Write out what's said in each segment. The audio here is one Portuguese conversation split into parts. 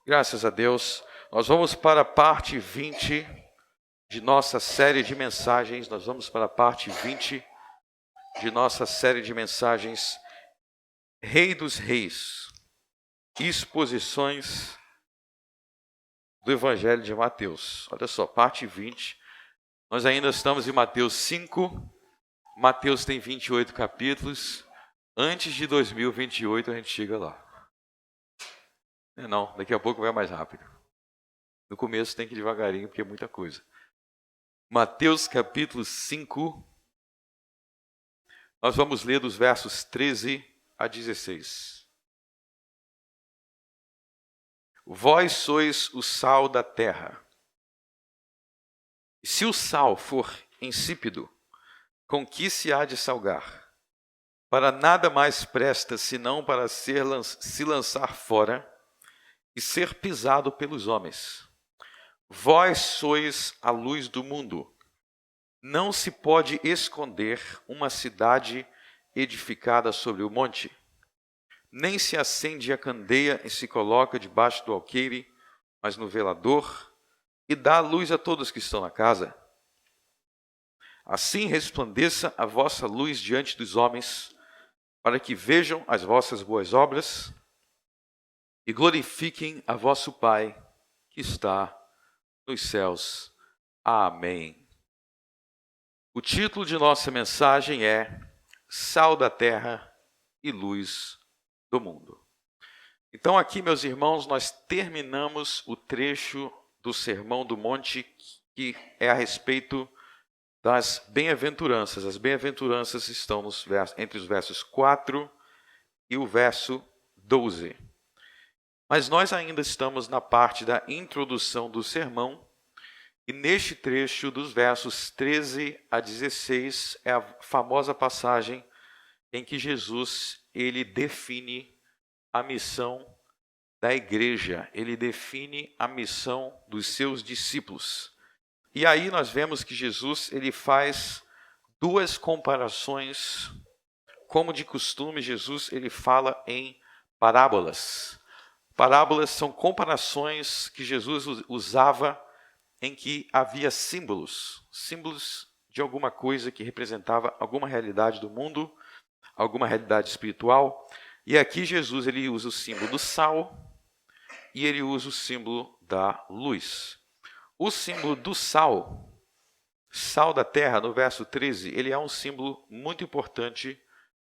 Graças a Deus. Nós vamos para a parte 20 de nossa série de mensagens. Nós vamos para a parte 20 de nossa série de mensagens Rei dos Reis, exposições do Evangelho de Mateus. Olha só, parte 20. Nós ainda estamos em Mateus 5. Mateus tem 28 capítulos. Antes de 2028 a gente chega lá. Não, daqui a pouco vai mais rápido. No começo tem que ir devagarinho, porque é muita coisa. Mateus capítulo 5, nós vamos ler dos versos 13 a 16. Vós sois o sal da terra. E se o sal for insípido, com que se há de salgar? Para nada mais presta, senão para se lançar fora e ser pisado pelos homens. Vós sois a luz do mundo. Não se pode esconder uma cidade edificada sobre o monte, nem se acende a candeia e se coloca debaixo do alqueire, mas no velador, e dá luz a todos que estão na casa. Assim resplandeça a vossa luz diante dos homens, para que vejam as vossas boas obras e glorifiquem a vosso Pai que está nos céus. Amém. O título de nossa mensagem é Sal da Terra e Luz do Mundo. Então aqui, meus irmãos, nós terminamos o trecho do Sermão do Monte, que é a respeito das bem-aventuranças. As bem-aventuranças estão entre os versos 4 e o verso 12. Mas nós ainda estamos na parte da introdução do sermão, e neste trecho dos versos 13 a 16 é a famosa passagem em que Jesus ele define a missão da igreja, ele define a missão dos seus discípulos. E aí nós vemos que Jesus ele faz duas comparações. Como de costume, Jesus ele fala em parábolas. Parábolas são comparações que Jesus usava em que havia símbolos de alguma coisa que representava alguma realidade do mundo, alguma realidade espiritual. E aqui Jesus ele usa o símbolo do sal e ele usa o símbolo da luz. O símbolo do sal da terra, no verso 13, ele é um símbolo muito importante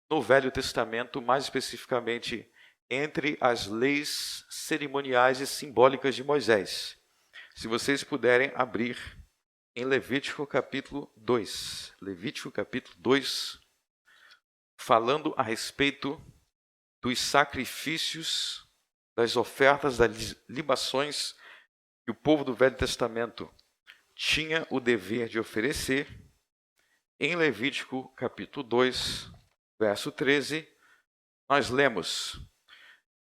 no Velho Testamento, mais especificamente entre as leis cerimoniais e simbólicas de Moisés. Se vocês puderem abrir em Levítico capítulo 2. Levítico capítulo 2, falando a respeito dos sacrifícios, das ofertas, das libações que o povo do Velho Testamento tinha o dever de oferecer. Em Levítico capítulo 2, verso 13, nós lemos: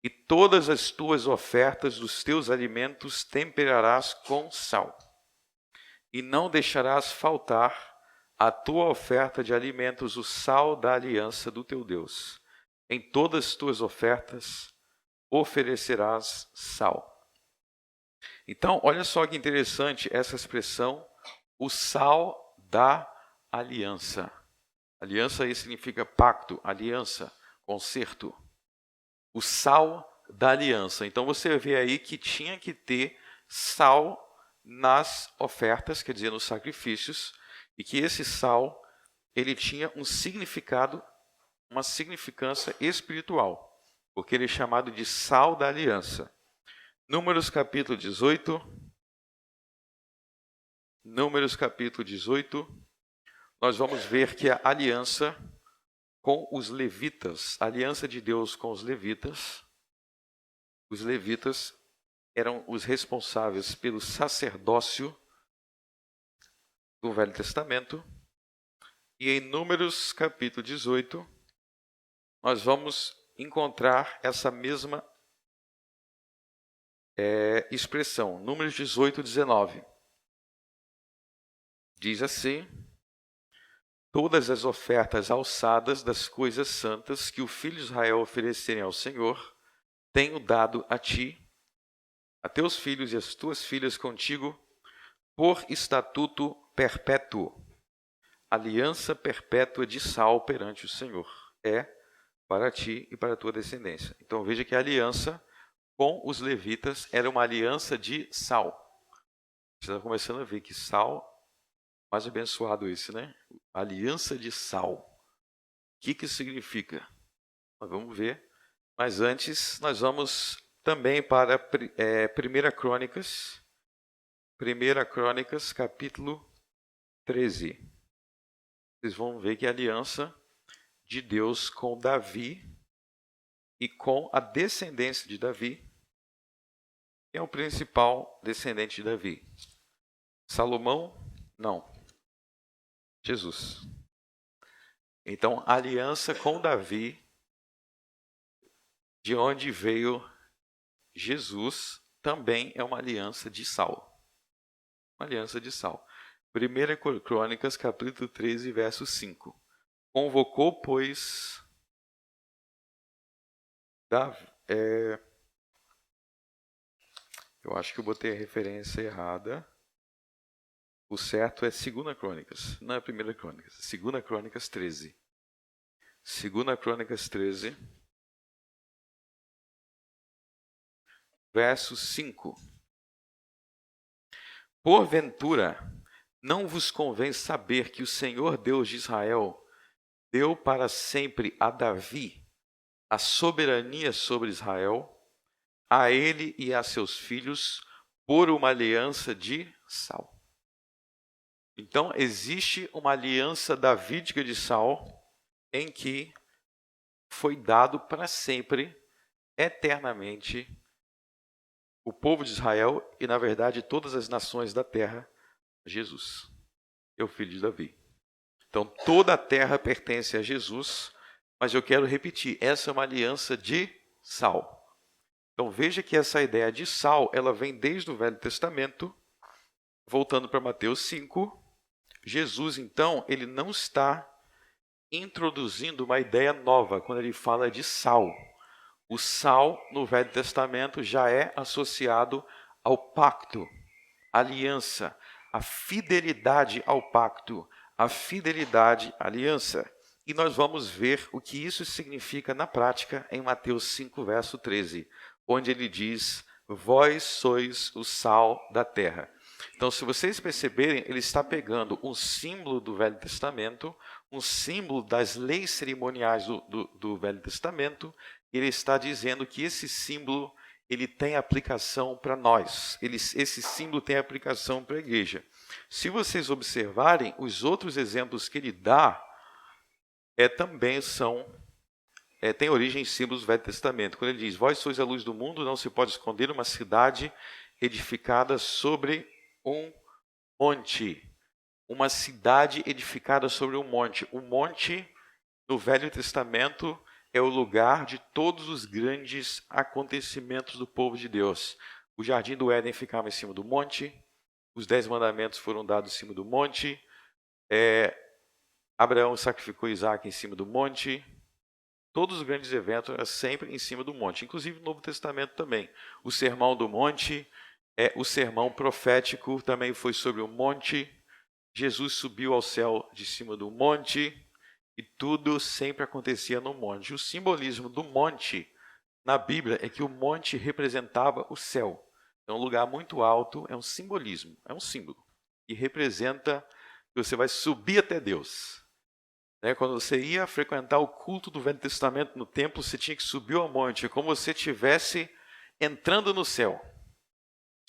E todas as tuas ofertas dos teus alimentos temperarás com sal, e não deixarás faltar a tua oferta de alimentos o sal da aliança do teu Deus. Em todas as tuas ofertas oferecerás sal. Então, olha só que interessante essa expressão, o sal da aliança. Aliança aí significa pacto, aliança, concerto. O sal da aliança. Então você vê aí que tinha que ter sal nas ofertas, quer dizer, nos sacrifícios, e que esse sal ele tinha um significado, uma significância espiritual, porque ele é chamado de sal da aliança. Números capítulo 18. Números capítulo 18, nós vamos ver que a aliança com os levitas, a aliança de Deus com os levitas eram os responsáveis pelo sacerdócio do Velho Testamento. E em Números capítulo 18, nós vamos encontrar essa mesma expressão. Números 18, 19. Diz assim: Todas as ofertas alçadas das coisas santas que o filho de Israel oferecerem ao Senhor, tenho dado a ti, a teus filhos e as tuas filhas contigo, por estatuto perpétuo, aliança perpétua de sal perante o Senhor. É para ti e para a tua descendência. Então veja que a aliança com os levitas era uma aliança de sal. Você está começando a ver que sal, mais abençoado esse, né? Aliança de sal. O que isso significa? Nós vamos ver. Mas antes, nós vamos também para 1 Crônicas. 1 Crônicas, capítulo 13. Vocês vão ver que a aliança de Deus com Davi e com a descendência de Davi, quem é o principal descendente de Davi? Salomão? Não. Jesus. Então, a aliança com Davi, de onde veio Jesus, também é uma aliança de sal. Uma aliança de sal. 1 Crônicas, capítulo 13, verso 5. Convocou, pois, eu acho que eu botei a referência errada. O certo é 2 Crônicas, não é 1 Crônicas. 2 Crônicas 13. 2 Crônicas 13, verso 5. Porventura, não vos convém saber que o Senhor Deus de Israel deu para sempre a Davi a soberania sobre Israel, a ele e a seus filhos, por uma aliança de sal. Então, existe uma aliança davídica de sal em que foi dado para sempre, eternamente, o povo de Israel e, na verdade, todas as nações da terra, Jesus, é o filho de Davi. Então, toda a terra pertence a Jesus, mas eu quero repetir, essa é uma aliança de sal. Então, veja que essa ideia de sal, ela vem desde o Velho Testamento, voltando para Mateus 5. Jesus, então, ele não está introduzindo uma ideia nova quando ele fala de sal. O sal, no Velho Testamento, já é associado ao pacto, à aliança, à fidelidade ao pacto, à fidelidade à aliança. E nós vamos ver o que isso significa na prática em Mateus 5, verso 13, onde ele diz, vós sois o sal da terra. Então, se vocês perceberem, ele está pegando um símbolo do Velho Testamento, um símbolo das leis cerimoniais do Velho Testamento, e ele está dizendo que esse símbolo ele tem aplicação para nós. Esse símbolo tem aplicação para a igreja. Se vocês observarem, os outros exemplos que ele dá também têm origem em símbolos do Velho Testamento. Quando ele diz, vós sois a luz do mundo, não se pode esconder uma cidade edificada sobre um monte. Uma cidade edificada sobre um monte. O monte, no Velho Testamento, é o lugar de todos os grandes acontecimentos do povo de Deus. O jardim do Éden ficava em cima do monte, os 10 mandamentos foram dados em cima do monte, Abraão sacrificou Isaac em cima do monte. Todos os grandes eventos eram sempre em cima do monte, inclusive no Novo Testamento também. O Sermão do Monte, o sermão profético também foi sobre o monte. Jesus subiu ao céu de cima do monte e tudo sempre acontecia no monte. O simbolismo do monte na Bíblia é que o monte representava o céu. É um lugar muito alto, é um simbolismo, é um símbolo. E representa que você vai subir até Deus. Quando você ia frequentar o culto do Velho Testamento no templo, você tinha que subir ao monte, é como se você estivesse entrando no céu.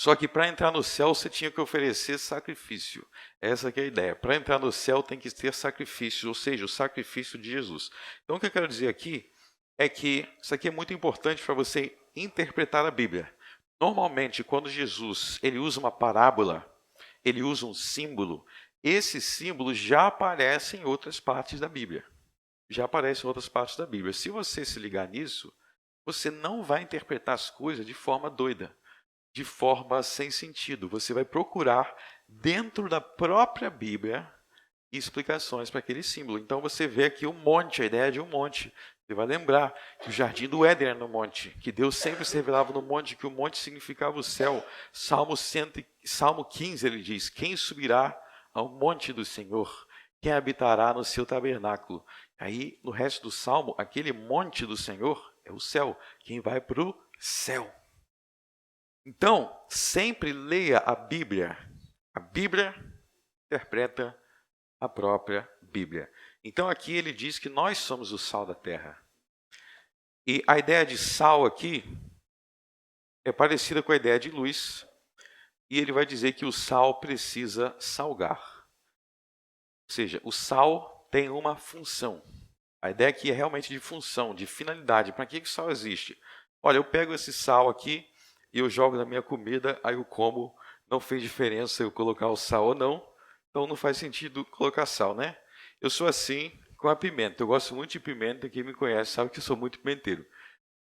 Só que para entrar no céu, você tinha que oferecer sacrifício. Essa que é a ideia. Para entrar no céu, tem que ter sacrifício, ou seja, o sacrifício de Jesus. Então, o que eu quero dizer aqui é que isso aqui é muito importante para você interpretar a Bíblia. Normalmente, quando Jesus ele usa uma parábola, ele usa um símbolo, esse símbolo já aparece em outras partes da Bíblia. Já aparece em outras partes da Bíblia. Se você se ligar nisso, você não vai interpretar as coisas de forma doida, de forma sem sentido. Você vai procurar dentro da própria Bíblia explicações para aquele símbolo. Então você vê aqui um monte, a ideia de um monte. Você vai lembrar que o jardim do Éden era no monte, que Deus sempre se revelava no monte, que o monte significava o céu. Salmo 15 ele diz: quem subirá ao monte do Senhor? Quem habitará no seu tabernáculo? Aí, no resto do salmo, aquele monte do Senhor é o céu. Quem vai para o céu? Então, sempre leia a Bíblia. A Bíblia interpreta a própria Bíblia. Então aqui ele diz que nós somos o sal da terra. E a ideia de sal aqui é parecida com a ideia de luz. E ele vai dizer que o sal precisa salgar. Ou seja, o sal tem uma função. A ideia aqui é realmente de função, de finalidade. Para que o sal existe? Olha, eu pego esse sal aqui e eu jogo na minha comida, aí eu como. Não fez diferença eu colocar o sal ou não. Então não faz sentido colocar sal, né? Eu sou assim com a pimenta. Eu gosto muito de pimenta. Quem me conhece sabe que eu sou muito pimenteiro.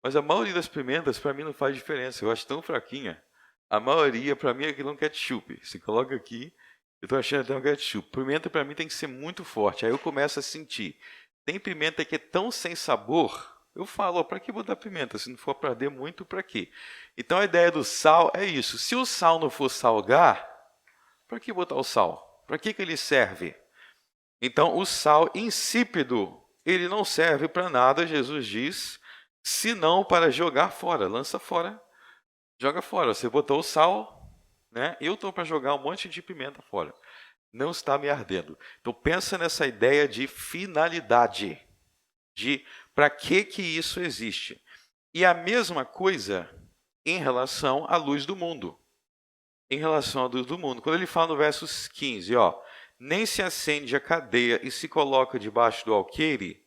Mas a maioria das pimentas, para mim, não faz diferença. Eu acho tão fraquinha. A maioria, para mim, é aquilo um ketchup. Se coloca aqui, eu estou achando até um ketchup. Pimenta, para mim, tem que ser muito forte. Aí eu começo a sentir. Tem pimenta que é tão sem sabor. Eu falo, para que botar pimenta? Se não for para arder muito, para quê? Então a ideia do sal é isso. Se o sal não for salgar, para que botar o sal? Para que ele serve? Então, o sal insípido, ele não serve para nada, Jesus diz, senão para jogar fora. Lança fora, joga fora. Você botou o sal, né? Eu estou para jogar um monte de pimenta fora. Não está me ardendo. Então, pensa nessa ideia de finalidade, de para que isso existe. E a mesma coisa em relação à luz do mundo. Em relação à luz do mundo. Quando ele fala no versos 15, nem se acende a cadeia e se coloca debaixo do alqueire,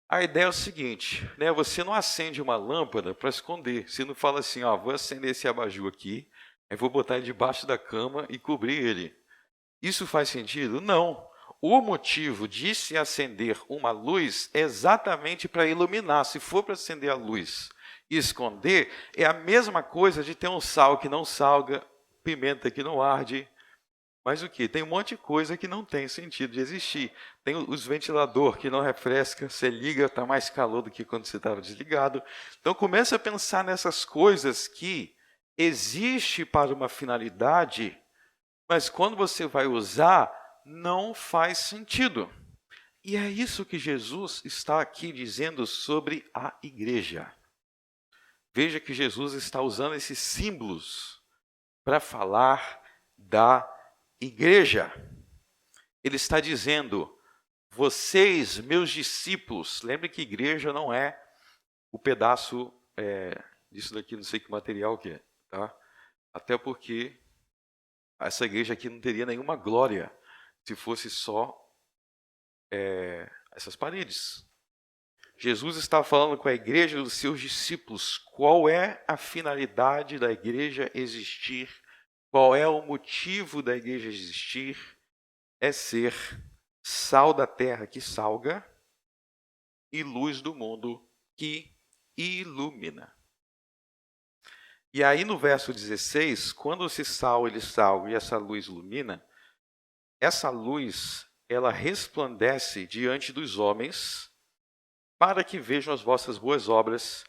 a ideia é o seguinte, né? Você não acende uma lâmpada para esconder. Você não fala assim, vou acender esse abajur aqui, aí vou botar ele debaixo da cama e cobrir ele. Isso faz sentido? Não. O motivo de se acender uma luz é exatamente para iluminar. Se for para acender a luz e esconder, é a mesma coisa de ter um sal que não salga, pimenta que não arde. Mas o que? Tem um monte de coisa que não tem sentido de existir. Tem os ventiladores que não refresca, você liga, está mais calor do que quando você estava desligado. Então começa a pensar nessas coisas que existe para uma finalidade, mas quando você vai usar, não faz sentido. E é isso que Jesus está aqui dizendo sobre a igreja. Veja que Jesus está usando esses símbolos para falar da igreja. Ele está dizendo, vocês, meus discípulos, lembre que igreja não é o pedaço disso daqui, não sei que material que é, tá? Até porque essa igreja aqui não teria nenhuma glória se fosse só essas paredes. Jesus está falando com a igreja dos seus discípulos. Qual é a finalidade da igreja existir? Qual é o motivo da igreja existir? É ser sal da terra que salga e luz do mundo que ilumina. E aí no verso 16, quando esse sal ele salga e essa luz ilumina, essa luz ela resplandece diante dos homens para que vejam as vossas boas obras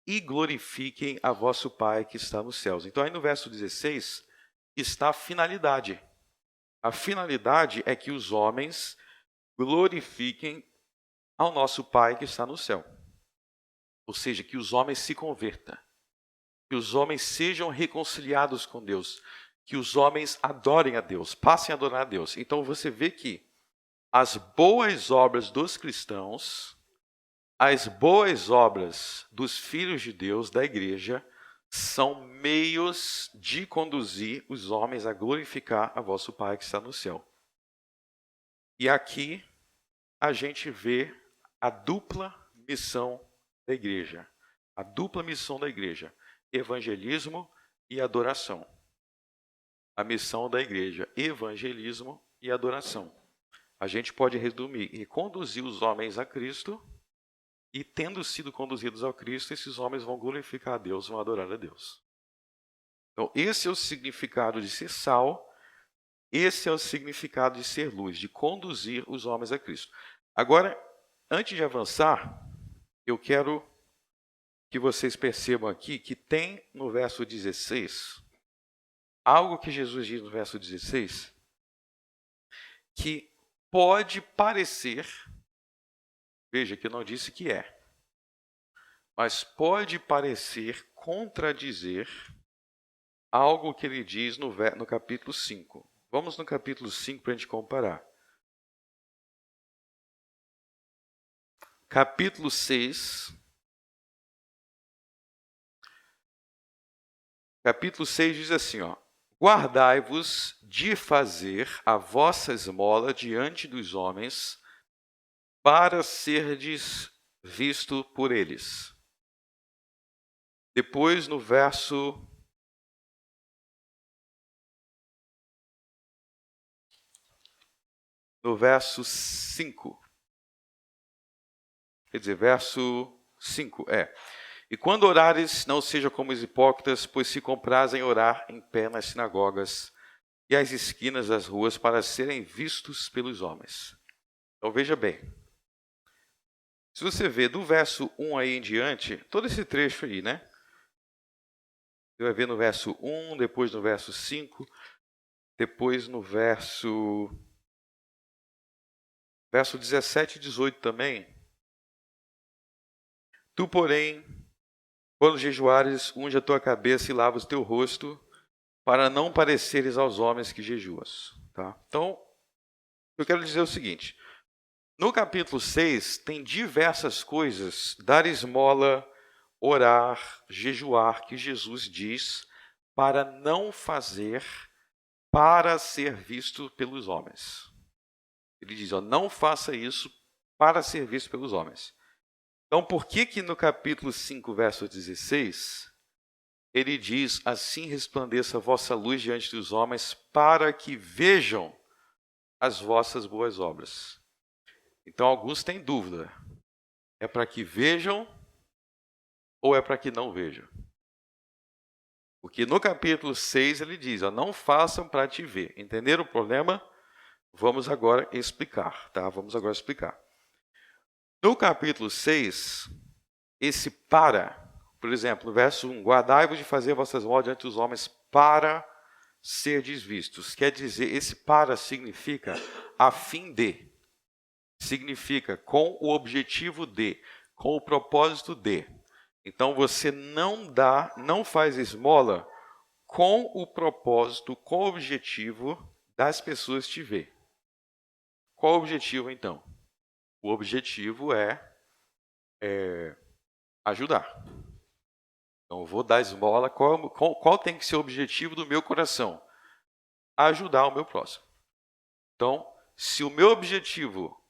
e glorifiquem a vosso Pai que está nos céus. Então aí no verso 16 está a finalidade. A finalidade é que os homens glorifiquem ao nosso Pai que está no céu. Ou seja, que os homens se convertam. Que os homens sejam reconciliados com Deus. Que os homens adorem a Deus, passem a adorar a Deus. Então você vê que as boas obras dos cristãos, as boas obras dos filhos de Deus, da igreja, são meios de conduzir os homens a glorificar a vosso Pai que está no céu. E aqui a gente vê a dupla missão da igreja. A dupla missão da igreja, evangelismo e adoração. A missão da igreja, evangelismo e adoração. A gente pode resumir e conduzir os homens a Cristo, e tendo sido conduzidos ao Cristo, esses homens vão glorificar a Deus, vão adorar a Deus. Então, esse é o significado de ser sal, esse é o significado de ser luz, de conduzir os homens a Cristo. Agora, antes de avançar, eu quero que vocês percebam aqui que tem no verso 16, algo que Jesus diz no verso 16, que pode parecer, veja que eu não disse que é, mas pode parecer contradizer algo que ele diz no capítulo 5. Vamos no capítulo 5 para a gente comparar. Capítulo 6. Capítulo 6 diz assim, ó: guardai-vos de fazer a vossa esmola diante dos homens, para serdes visto por eles. Depois, no verso 5. Quer dizer, verso 5, e quando orares, não seja como os hipócritas, pois se comprazem orar em pé nas sinagogas e às esquinas das ruas para serem vistos pelos homens. Então veja bem, se você vê do verso 1 aí em diante, todo esse trecho aí, né? Você vai ver no verso 1, depois no verso 5, depois no verso 17 e 18 também. Tu, porém, quando jejuares, unge a tua cabeça e lava o teu rosto, para não pareceres aos homens que jejuas. Tá? Então, eu quero dizer o seguinte: no capítulo 6, tem diversas coisas, dar esmola, orar, jejuar, que Jesus diz para não fazer, para ser visto pelos homens. Ele diz, ó, não faça isso para ser visto pelos homens. Então, por que no capítulo 5, verso 16, ele diz, assim resplandeça a vossa luz diante dos homens, para que vejam as vossas boas obras? Então, alguns têm dúvida. É para que vejam ou é para que não vejam? Porque no capítulo 6 ele diz, ó, não façam para te ver. Entenderam o problema? Vamos agora explicar, tá? Vamos agora explicar. No capítulo 6, esse para, por exemplo, no verso 1, guardai-vos de fazer vossas obras diante dos homens para serdes vistos. Quer dizer, esse para significa a fim de. Significa com o objetivo de, com o propósito de. Então você não faz esmola com o propósito, com o objetivo das pessoas te ver. Qual o objetivo então? O objetivo é ajudar. Então eu vou dar esmola, qual tem que ser o objetivo do meu coração? Ajudar o meu próximo. Então, se o meu objetivo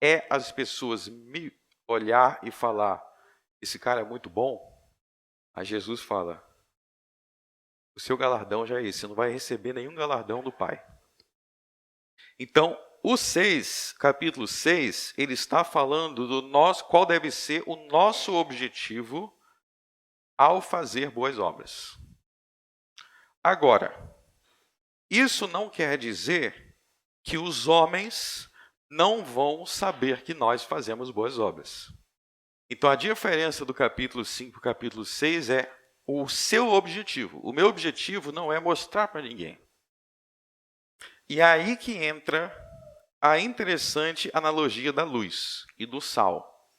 é as pessoas me olhar e falar, esse cara é muito bom, aí Jesus fala, o seu galardão já é esse, você não vai receber nenhum galardão do Pai. Então, capítulo 6, ele está falando qual deve ser o nosso objetivo ao fazer boas obras. Agora, isso não quer dizer que os homens não vão saber que nós fazemos boas obras. Então, a diferença do capítulo 5 para o capítulo 6 é o seu objetivo. O meu objetivo não é mostrar para ninguém. E é aí que entra a interessante analogia da luz e do sal.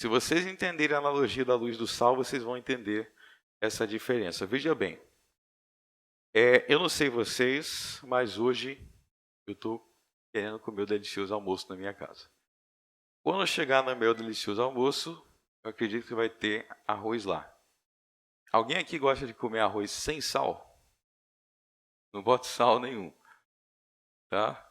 Se vocês entenderem a analogia da luz e do sal, vocês vão entender essa diferença. Veja bem, eu não sei vocês, mas hoje eu estou querendo comer o delicioso almoço na minha casa. Quando eu chegar no meu delicioso almoço, eu acredito que vai ter arroz lá. Alguém aqui gosta de comer arroz sem sal? Não bota sal nenhum, tá?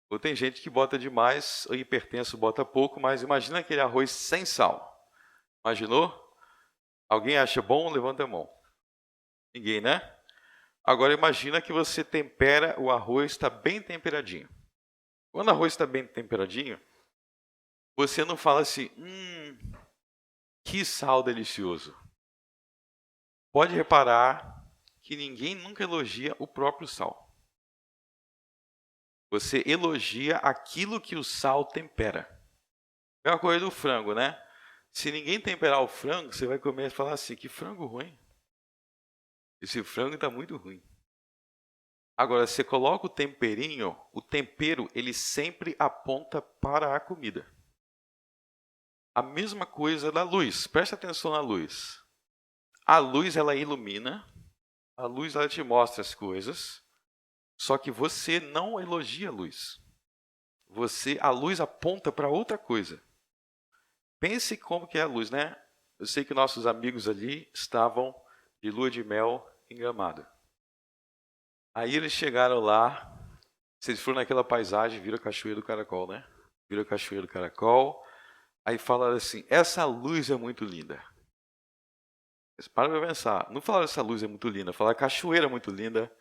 Ou tem gente que bota demais, o hipertenso bota pouco, mas imagina aquele arroz sem sal. Imaginou? Alguém acha bom? Levanta a mão. Ninguém, né? Agora imagina que você tempera, o arroz está bem temperadinho. Quando o arroz está bem temperadinho, você não fala assim, que sal delicioso. Pode reparar que ninguém nunca elogia o próprio sal. Você elogia aquilo que o sal tempera. É uma coisa do frango, né? Se ninguém temperar o frango, você vai comer e falar assim, que frango ruim. Esse frango está muito ruim. Agora, você coloca o temperinho, o tempero, ele sempre aponta para a comida. A mesma coisa da luz. Preste atenção na luz. A luz, ela ilumina. A luz, ela te mostra as coisas. Só que você não elogia a luz. A luz aponta para outra coisa. Pense como que é a luz, né? Eu sei que nossos amigos ali estavam de lua de mel em Gramado. Aí eles chegaram lá, vocês foram naquela paisagem, viram a Cachoeira do Caracol, né? Viram a Cachoeira do Caracol, aí falaram assim, essa luz é muito linda. Eles param para pensar, não falaram essa luz é muito linda, falaram a cachoeira é muito linda,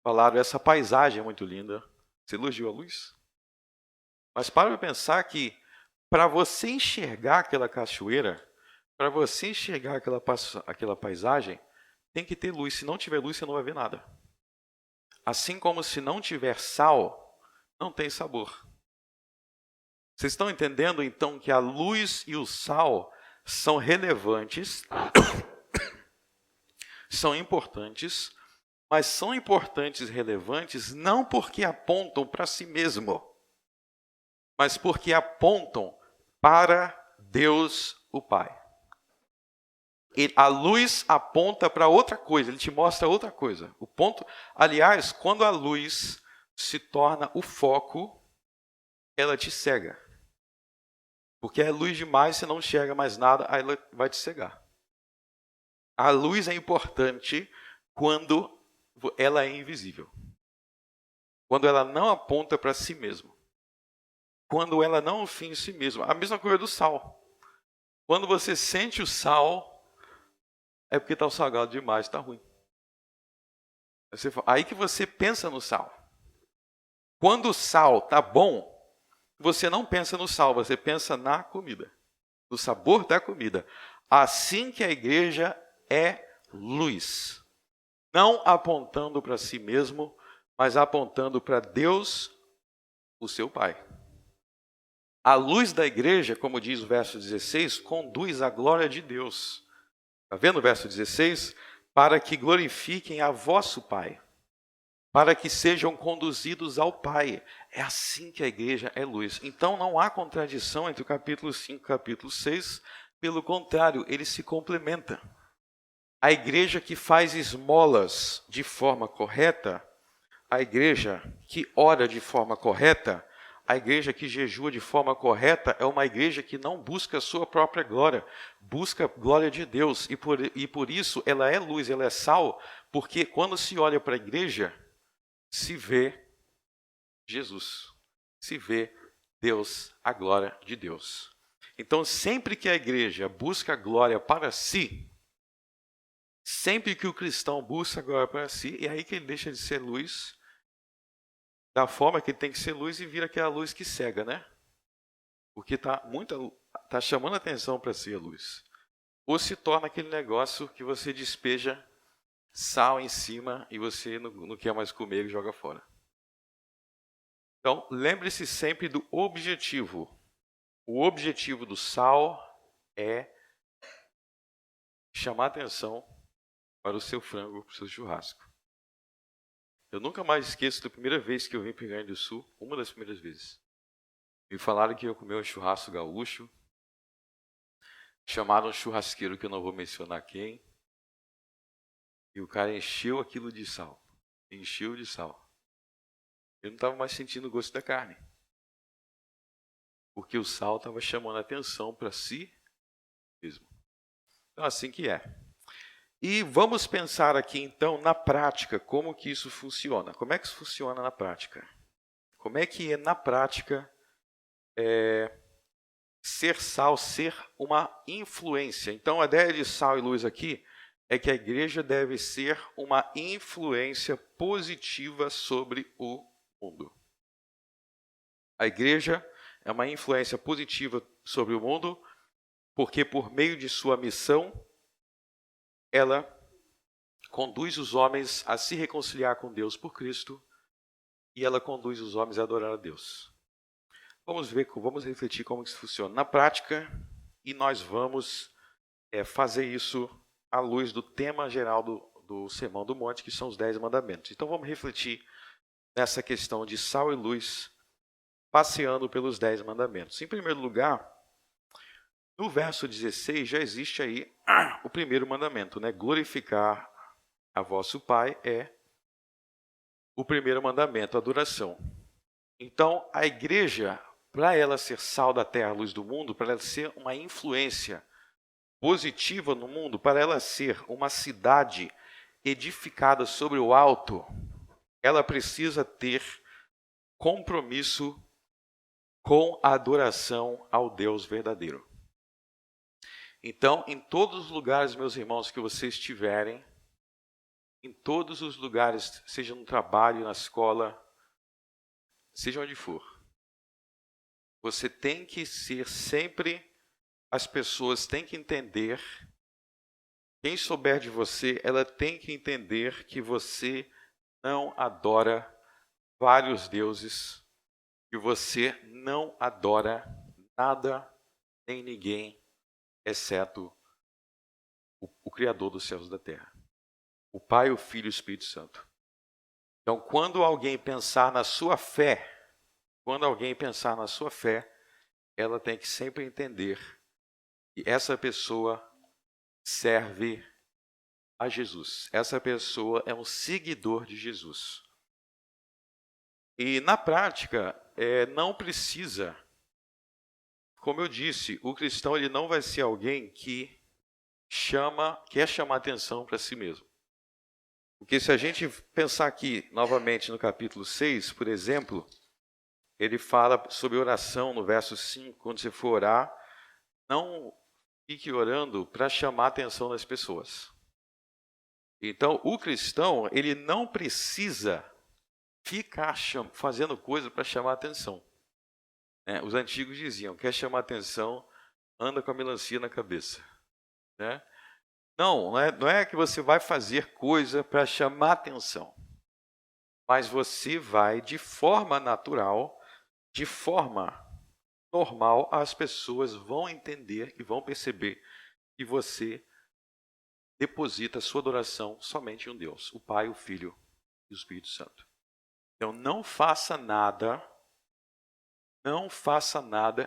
falaram essa paisagem é muito linda. Você elogiou a luz? Mas para para pensar que para você enxergar aquela cachoeira, para você enxergar aquela paisagem, tem que ter luz. Se não tiver luz, você não vai ver nada. Assim como se não tiver sal, não tem sabor. Vocês estão entendendo então que a luz e o sal são relevantes, são importantes, mas são importantes e relevantes não porque apontam para si mesmo, mas porque apontam para Deus o Pai. E a luz aponta para outra coisa, ele te mostra outra coisa. O ponto, aliás, quando a luz se torna o foco, ela te cega. Porque é luz demais, você não enxerga mais nada, aí ela vai te cegar. A luz é importante quando ela é invisível. Quando ela não aponta para si mesma. Quando ela não é um fim em si mesma. A mesma coisa do sal. Quando você sente o sal, é porque está salgado demais, está ruim. Aí que você pensa no sal. Quando o sal está bom, você não pensa no sal, você pensa na comida. No sabor da comida. Assim que a igreja é luz. Não apontando para si mesmo, mas apontando para Deus, o seu Pai. A luz da igreja, como diz o verso 16, conduz à glória de Deus. Está vendo o verso 16? Para que glorifiquem a vosso Pai. Para que sejam conduzidos ao Pai. É assim que a igreja é luz. Então não há contradição entre o capítulo 5 e o capítulo 6. Pelo contrário, eles se complementam. A igreja que faz esmolas de forma correta, a igreja que ora de forma correta, a igreja que jejua de forma correta é uma igreja que não busca a sua própria glória, busca a glória de Deus. E por isso ela é luz, ela é sal, porque quando se olha para a igreja, se vê Jesus, se vê Deus, a glória de Deus. Então, sempre que a igreja busca a glória para si, sempre que o cristão busca a glória para si, é aí que ele deixa de ser luz, da forma que ele tem que ser luz e vira aquela luz que cega, né? Porque tá chamando a atenção para si a luz. Ou se torna aquele negócio que você despeja sal em cima e você não quer mais comer e joga fora. Então, lembre-se sempre do objetivo. O objetivo do sal é chamar atenção para o seu frango, para o seu churrasco. Eu nunca mais esqueço da primeira vez que eu vim para o Rio Grande do Sul, uma das primeiras vezes. Me falaram que eu comer um churrasco gaúcho, chamaram um churrasqueiro que eu não vou mencionar quem, e o cara encheu aquilo de sal. Encheu de sal. Eu não estava mais sentindo o gosto da carne. Porque o sal estava chamando a atenção para si mesmo. Então, assim que é. E vamos pensar aqui, então, na prática, como que isso funciona. Como é que isso funciona na prática? Como é que é, na prática, ser sal, ser uma influência? Então, a ideia de sal e luz aqui é que a igreja deve ser uma influência positiva sobre o mundo. A igreja é uma influência positiva sobre o mundo, porque por meio de sua missão, ela conduz os homens a se reconciliar com Deus por Cristo e ela conduz os homens a adorar a Deus. vamos refletir como isso funciona na prática e nós vamos fazer isso à luz do tema geral do Sermão do Monte, que são os 10 mandamentos. Então vamos refletir nessa questão de sal e luz, passeando pelos 10 mandamentos. Em primeiro lugar, no verso 16 já existe aí o primeiro mandamento, né? Glorificar a vosso Pai é o primeiro mandamento, a adoração. Então, a igreja, para ela ser sal da terra, luz do mundo, para ela ser uma influência positiva no mundo, para ela ser uma cidade edificada sobre o alto, ela precisa ter compromisso com a adoração ao Deus verdadeiro. Então, em todos os lugares, meus irmãos, que vocês estiverem, em todos os lugares, seja no trabalho, na escola, seja onde for, você tem que ser sempre, as pessoas têm que entender, quem souber de você, ela tem que entender que você não adora vários deuses, que você não adora nada nem ninguém, exceto o Criador dos céus e da terra. O Pai, o Filho e o Espírito Santo. Então, quando alguém pensar na sua fé, ela tem que sempre entender que essa pessoa serve a Jesus. Essa pessoa é um seguidor de Jesus. E na prática, não precisa, como eu disse, o cristão ele não vai ser alguém que quer chamar atenção para si mesmo. Porque se a gente pensar aqui novamente no capítulo 6, por exemplo, ele fala sobre oração no verso 5, quando você for orar, não fique orando para chamar a atenção das pessoas. Então, o cristão, ele não precisa ficar fazendo coisa para chamar a atenção. Os antigos diziam, quer chamar a atenção, anda com a melancia na cabeça. Né? Não é que você vai fazer coisa para chamar atenção, mas você vai, de forma natural, de forma normal, as pessoas vão entender e vão perceber que você deposita a sua adoração somente em um Deus, o Pai, o Filho e o Espírito Santo. Então não faça nada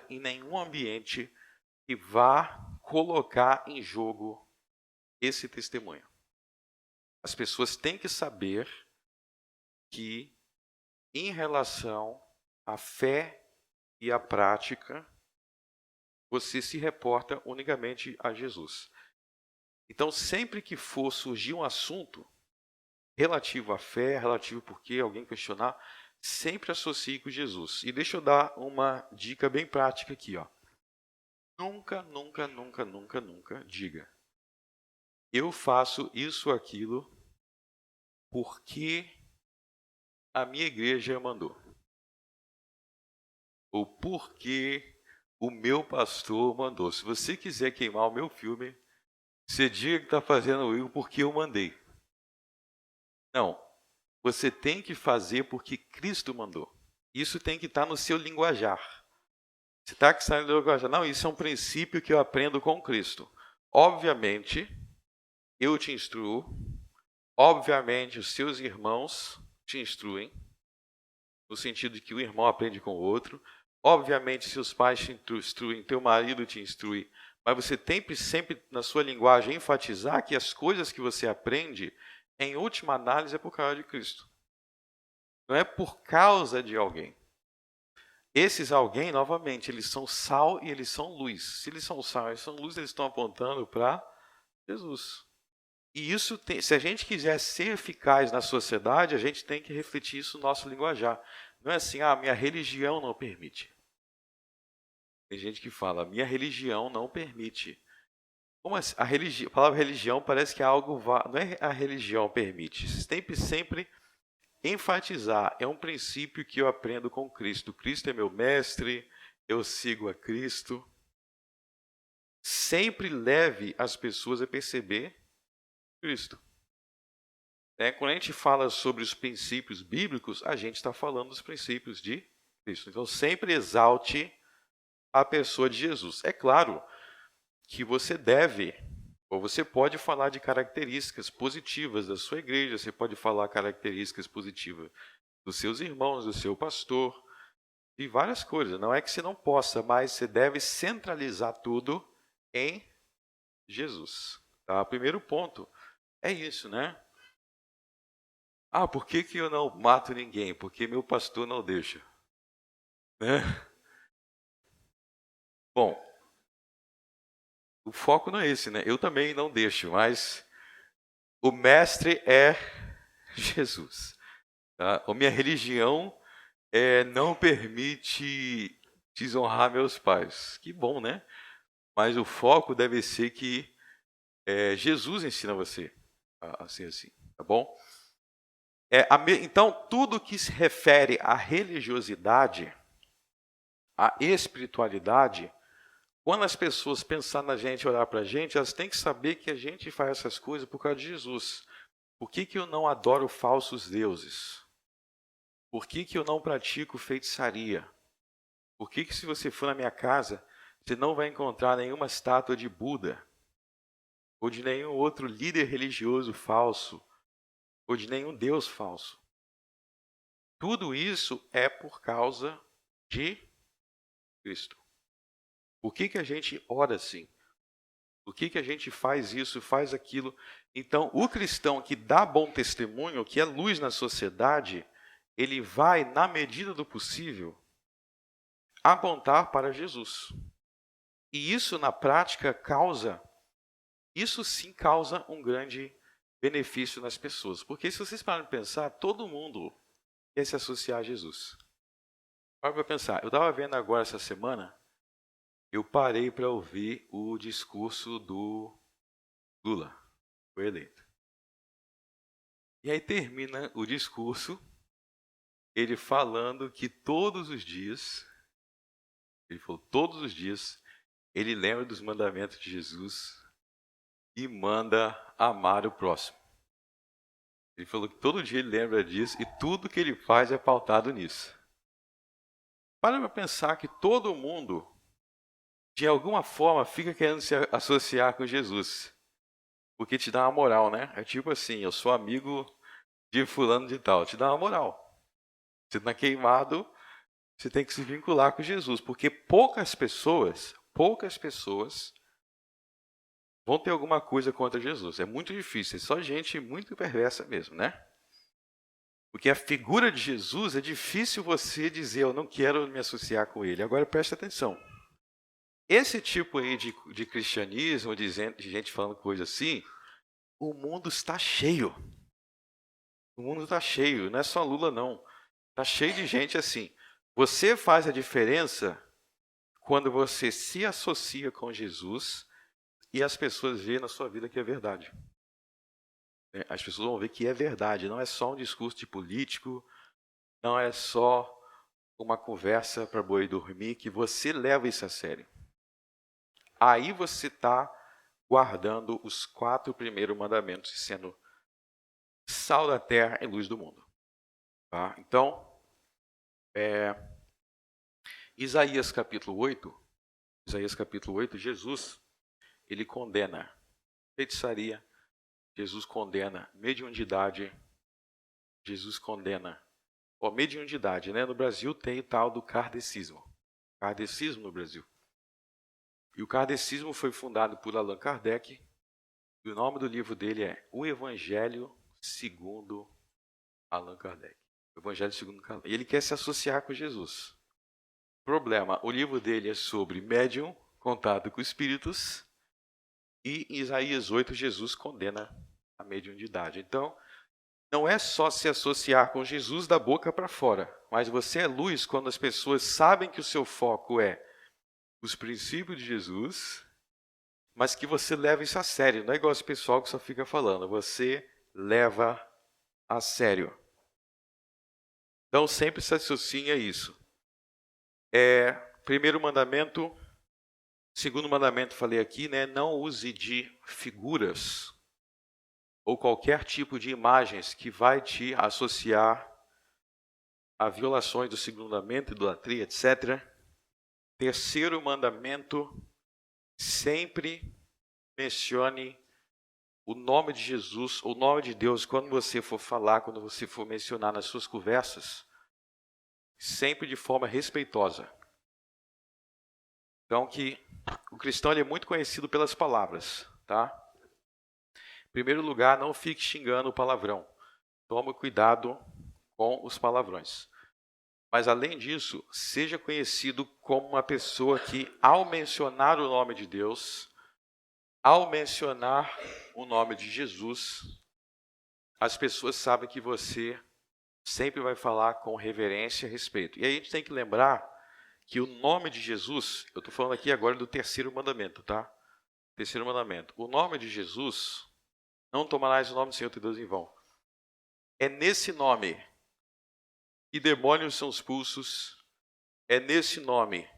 em nenhum ambiente que vá colocar em jogo esse testemunho. As pessoas têm que saber que, em relação à fé e à prática, você se reporta unicamente a Jesus. Então, sempre que for surgir um assunto relativo à fé, relativo porque alguém questionar, sempre associe com Jesus. E deixa eu dar uma dica bem prática aqui. Nunca diga: eu faço isso ou aquilo porque a minha igreja mandou. Ou porque o meu pastor mandou. Se você quiser queimar o meu filme, você diga que está fazendo isso porque eu mandei. Não. Você tem que fazer porque Cristo mandou. Isso tem que estar no seu linguajar. Você está que sai do linguajar. Não, isso é um princípio que eu aprendo com Cristo. Obviamente, eu te instruo. Obviamente, os seus irmãos te instruem. No sentido de que o irmão aprende com o outro. Obviamente, seus pais te instruem, teu marido te instrui. Mas você tem que sempre, na sua linguagem, enfatizar que as coisas que você aprende, em última análise, é por causa de Cristo. Não é por causa de alguém. Esses alguém, novamente, eles são sal e eles são luz. Se eles são sal e eles são luz, eles estão apontando para Jesus. E isso se a gente quiser ser eficaz na sociedade, a gente tem que refletir isso no nosso linguajar. Não é assim, minha religião não permite. Tem gente que fala, minha religião não permite. Como assim? A palavra religião parece que é algo... Não é a religião permite. Você tem que sempre enfatizar. É um princípio que eu aprendo com Cristo. Cristo é meu mestre, eu sigo a Cristo. Sempre leve as pessoas a perceber Cristo. Quando a gente fala sobre os princípios bíblicos, a gente está falando dos princípios de Cristo. Então, sempre exalte a pessoa de Jesus. É claro que você deve, ou você pode falar de características positivas da sua igreja, você pode falar características positivas dos seus irmãos, do seu pastor, de várias coisas. Não é que você não possa, mas você deve centralizar tudo em Jesus. Tá? Primeiro ponto é isso, né? Ah, por que eu não mato ninguém? Porque meu pastor não deixa. Né? Bom, o foco não é esse, né? Eu também não deixo, mas o mestre é Jesus. Tá? A minha religião não permite desonrar meus pais. Que bom, né? Mas o foco deve ser que Jesus ensina você a ser assim, tá bom? Então, tudo que se refere à religiosidade, à espiritualidade, quando as pessoas pensarem na gente, olhar para a gente, elas têm que saber que a gente faz essas coisas por causa de Jesus. Por que eu não adoro falsos deuses? Por que eu não pratico feitiçaria? Por que se você for na minha casa, você não vai encontrar nenhuma estátua de Buda? Ou de nenhum outro líder religioso falso? Ou de nenhum Deus falso? Tudo isso é por causa de Cristo. Por que a gente ora assim? Por que a gente faz isso, faz aquilo? Então, o cristão que dá bom testemunho, que é luz na sociedade, ele vai, na medida do possível, apontar para Jesus. E isso, na prática, isso sim causa um grande benefício nas pessoas. Porque se vocês pararem para pensar, todo mundo quer se associar a Jesus. Para pensar, eu estava vendo agora essa semana, eu parei para ouvir o discurso do Lula, foi eleito. E aí termina o discurso, ele falando que todos os dias, ele falou, todos os dias, ele lembra dos mandamentos de Jesus e manda amar o próximo. Ele falou que todo dia ele lembra disso e tudo que ele faz é pautado nisso. Para pensar que todo mundo, de alguma forma, fica querendo se associar com Jesus. Porque te dá uma moral, né? É tipo assim, eu sou amigo de fulano de tal, te dá uma moral. Você está queimado, você tem que se vincular com Jesus. Porque poucas pessoas vão ter alguma coisa contra Jesus. É muito difícil, é só gente muito perversa mesmo, né? Porque a figura de Jesus é difícil você dizer, eu não quero me associar com ele. Agora preste atenção. Esse tipo aí de cristianismo, de gente falando coisa assim, o mundo está cheio. O mundo está cheio, não é só Lula não. Está cheio de gente assim. Você faz a diferença quando você se associa com Jesus e as pessoas veem na sua vida que é verdade. As pessoas vão ver que é verdade, não é só um discurso de político, não é só uma conversa para boi dormir, que você leva isso a sério. Aí você está guardando os 4 primeiros mandamentos e sendo sal da terra e luz do mundo. Tá? Então, Isaías capítulo 8, Jesus, ele condena feitiçaria, Jesus condena mediunidade, Jesus condena mediunidade, né? No Brasil tem o tal do kardecismo. Kardecismo no Brasil. E o kardecismo foi fundado por Allan Kardec. E o nome do livro dele é O Evangelho segundo Allan Kardec. O Evangelho segundo Kardec. E ele quer se associar com Jesus. Problema, o livro dele é sobre médium, contato com espíritos. E em Isaías 8, Jesus condena a mediunidade. Então, não é só se associar com Jesus da boca para fora, mas você é luz quando as pessoas sabem que o seu foco é os princípios de Jesus, mas que você leva isso a sério. Não é igual esse pessoal que só fica falando, você leva a sério. Então, sempre se associa a isso. Primeiro mandamento, segundo mandamento, falei aqui, né? Não use de figuras ou qualquer tipo de imagens que vai te associar a violações do segundo mandamento, idolatria, etc. Terceiro mandamento, sempre mencione o nome de Jesus, o nome de Deus, quando você for falar, quando você for mencionar nas suas conversas, sempre de forma respeitosa. Então, que o cristão ele é muito conhecido pelas palavras, tá? Em primeiro lugar, não fique xingando o palavrão. Tome cuidado com os palavrões. Mas, além disso, seja conhecido como uma pessoa que, ao mencionar o nome de Deus, ao mencionar o nome de Jesus, as pessoas sabem que você sempre vai falar com reverência e respeito. E aí a gente tem que lembrar que o nome de Jesus, eu estou falando aqui agora do terceiro mandamento, tá? Terceiro mandamento. O nome de Jesus, não tomarás o nome do Senhor teu Deus em vão. É nesse nome que demônios são expulsos, é nesse nome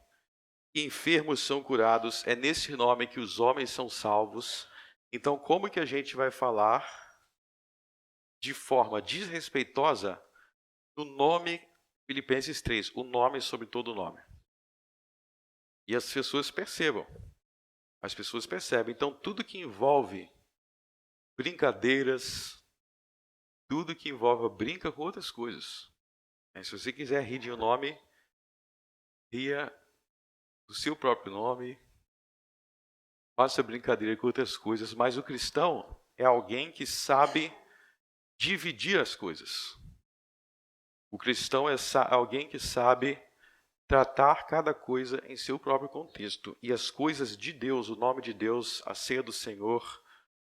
que enfermos são curados, é nesse nome que os homens são salvos. Então, como que a gente vai falar de forma desrespeitosa no nome, Filipenses 3, o nome sobre todo nome? E as pessoas percebam. As pessoas percebem. Então, tudo que envolve brincadeiras, tudo que envolve brinca com outras coisas. Se você quiser rir de um nome, ria do seu próprio nome, faça brincadeira com outras coisas, mas o cristão é alguém que sabe dividir as coisas. O cristão é alguém que sabe tratar cada coisa em seu próprio contexto. E as coisas de Deus, o nome de Deus, a ceia do Senhor,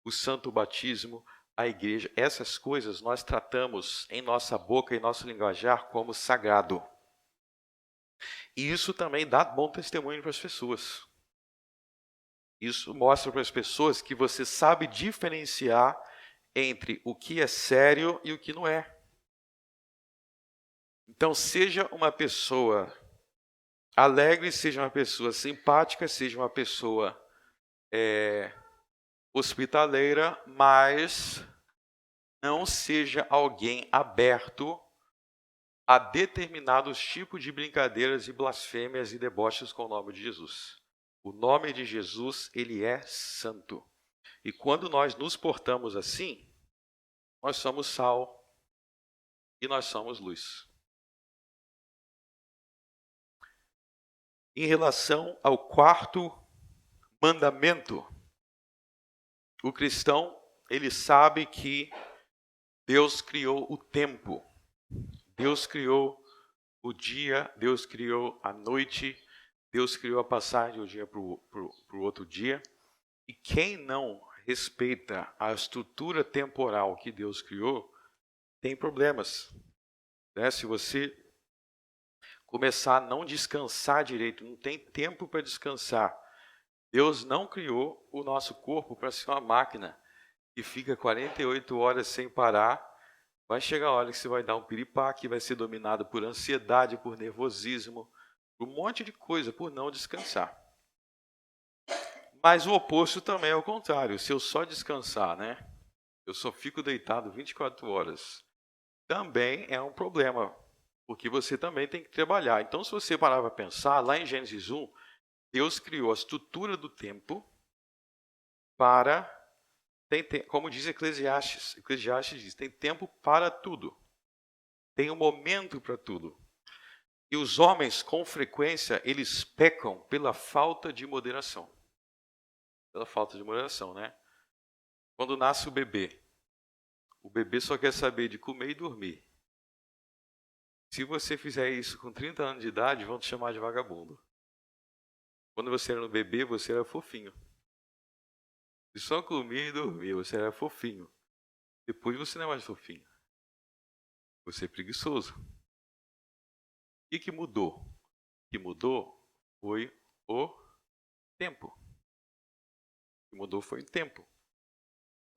o santo batismo, a igreja, essas coisas nós tratamos em nossa boca e nosso linguajar como sagrado. E isso também dá bom testemunho para as pessoas. Isso mostra para as pessoas que você sabe diferenciar entre o que é sério e o que não é. Então, seja uma pessoa alegre, seja uma pessoa simpática, seja uma pessoa hospitaleira, mas não seja alguém aberto a determinados tipos de brincadeiras e blasfêmias e deboches com o nome de Jesus. O nome de Jesus, ele é santo. E quando nós nos portamos assim, nós somos sal e nós somos luz. Em relação ao quarto mandamento, o cristão, ele sabe que Deus criou o tempo. Deus criou o dia, Deus criou a noite, Deus criou a passagem de um dia para o outro dia. E quem não respeita a estrutura temporal que Deus criou, tem problemas. Se você começar a não descansar direito, não tem tempo para descansar. Deus não criou o nosso corpo para ser uma máquina que fica 48 horas sem parar. Vai chegar a hora que você vai dar um piripaque, vai ser dominado por ansiedade, por nervosismo, por um monte de coisa, por não descansar. Mas o oposto também é o contrário. Se eu só descansar, eu só fico deitado 24 horas, também é um problema, porque você também tem que trabalhar. Então, se você parar para pensar, lá em Gênesis 1, Deus criou a estrutura do tempo para, como diz Eclesiastes diz, tem tempo para tudo. Tem um momento para tudo. E os homens, com frequência, eles pecam pela falta de moderação. Pela falta de moderação, Quando nasce o bebê só quer saber de comer e dormir. Se você fizer isso com 30 anos de idade, vão te chamar de vagabundo. Quando você era um bebê, você era fofinho. E só comia e dormia, você era fofinho. Depois você não é mais fofinho. Você é preguiçoso. O que mudou? O que mudou foi o tempo. O que mudou foi o tempo.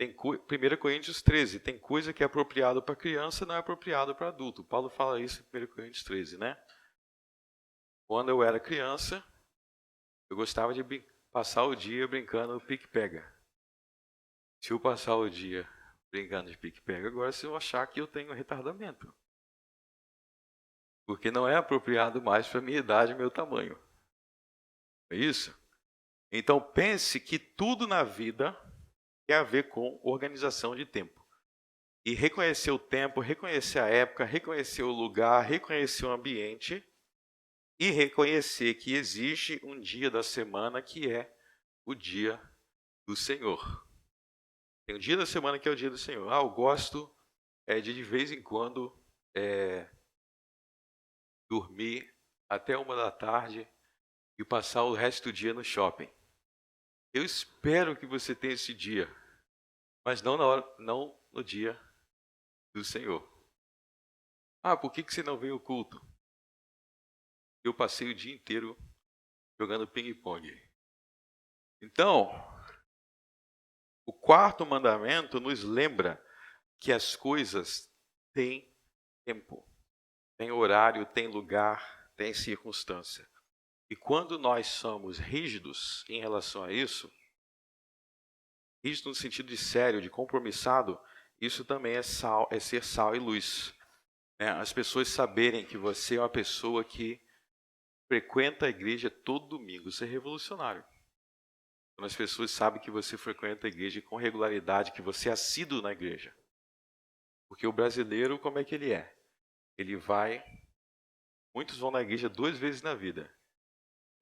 1 Coríntios 13, tem coisa que é apropriado para criança, não é apropriado para adulto. Paulo fala isso em 1 Coríntios 13, Quando eu era criança, eu gostava de passar o dia brincando no pique-pega. Se eu passar o dia brincando de pique-pega, agora se eu achar que eu tenho retardamento. porque não é apropriado mais para minha idade e meu tamanho. É isso? Então pense que tudo na vida tem a ver com organização de tempo. E reconhecer o tempo, reconhecer a época, reconhecer o lugar, reconhecer o ambiente e reconhecer que existe um dia da semana que é o dia do Senhor. Tem um dia da semana que é o dia do Senhor. Eu gosto de vez em quando dormir até 1 da tarde e passar o resto do dia no shopping. Eu espero que você tenha esse dia, mas não não no dia do Senhor. Por que você não veio ao culto? Eu passei o dia inteiro jogando ping-pong. Então, o quarto mandamento nos lembra que as coisas têm tempo, têm horário, têm lugar, têm circunstância. E quando nós somos rígidos em relação a isso, rígido no sentido de sério, de compromissado, isso também é ser sal e luz. As pessoas saberem que você é uma pessoa que frequenta a igreja todo domingo, isso é revolucionário. Quando as pessoas sabem que você frequenta a igreja com regularidade, que você é assíduo na igreja. Porque o brasileiro, como é que ele é? Muitos vão na igreja 2 vezes na vida.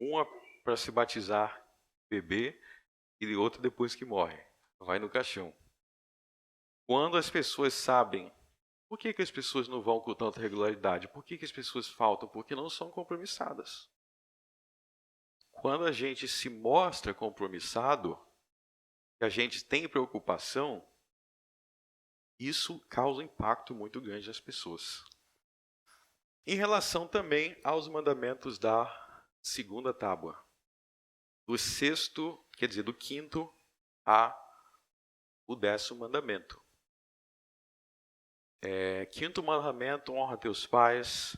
Uma para se batizar, beber, e outra depois que morre. Vai no caixão. Quando as pessoas sabem, por que as pessoas não vão com tanta regularidade? Por que as pessoas faltam? Porque não são compromissadas. Quando a gente se mostra compromissado, que a gente tem preocupação, isso causa um impacto muito grande nas pessoas. Em relação também aos mandamentos da segunda tábua, do 5º a o 10º mandamento. 5º mandamento, honra teus pais.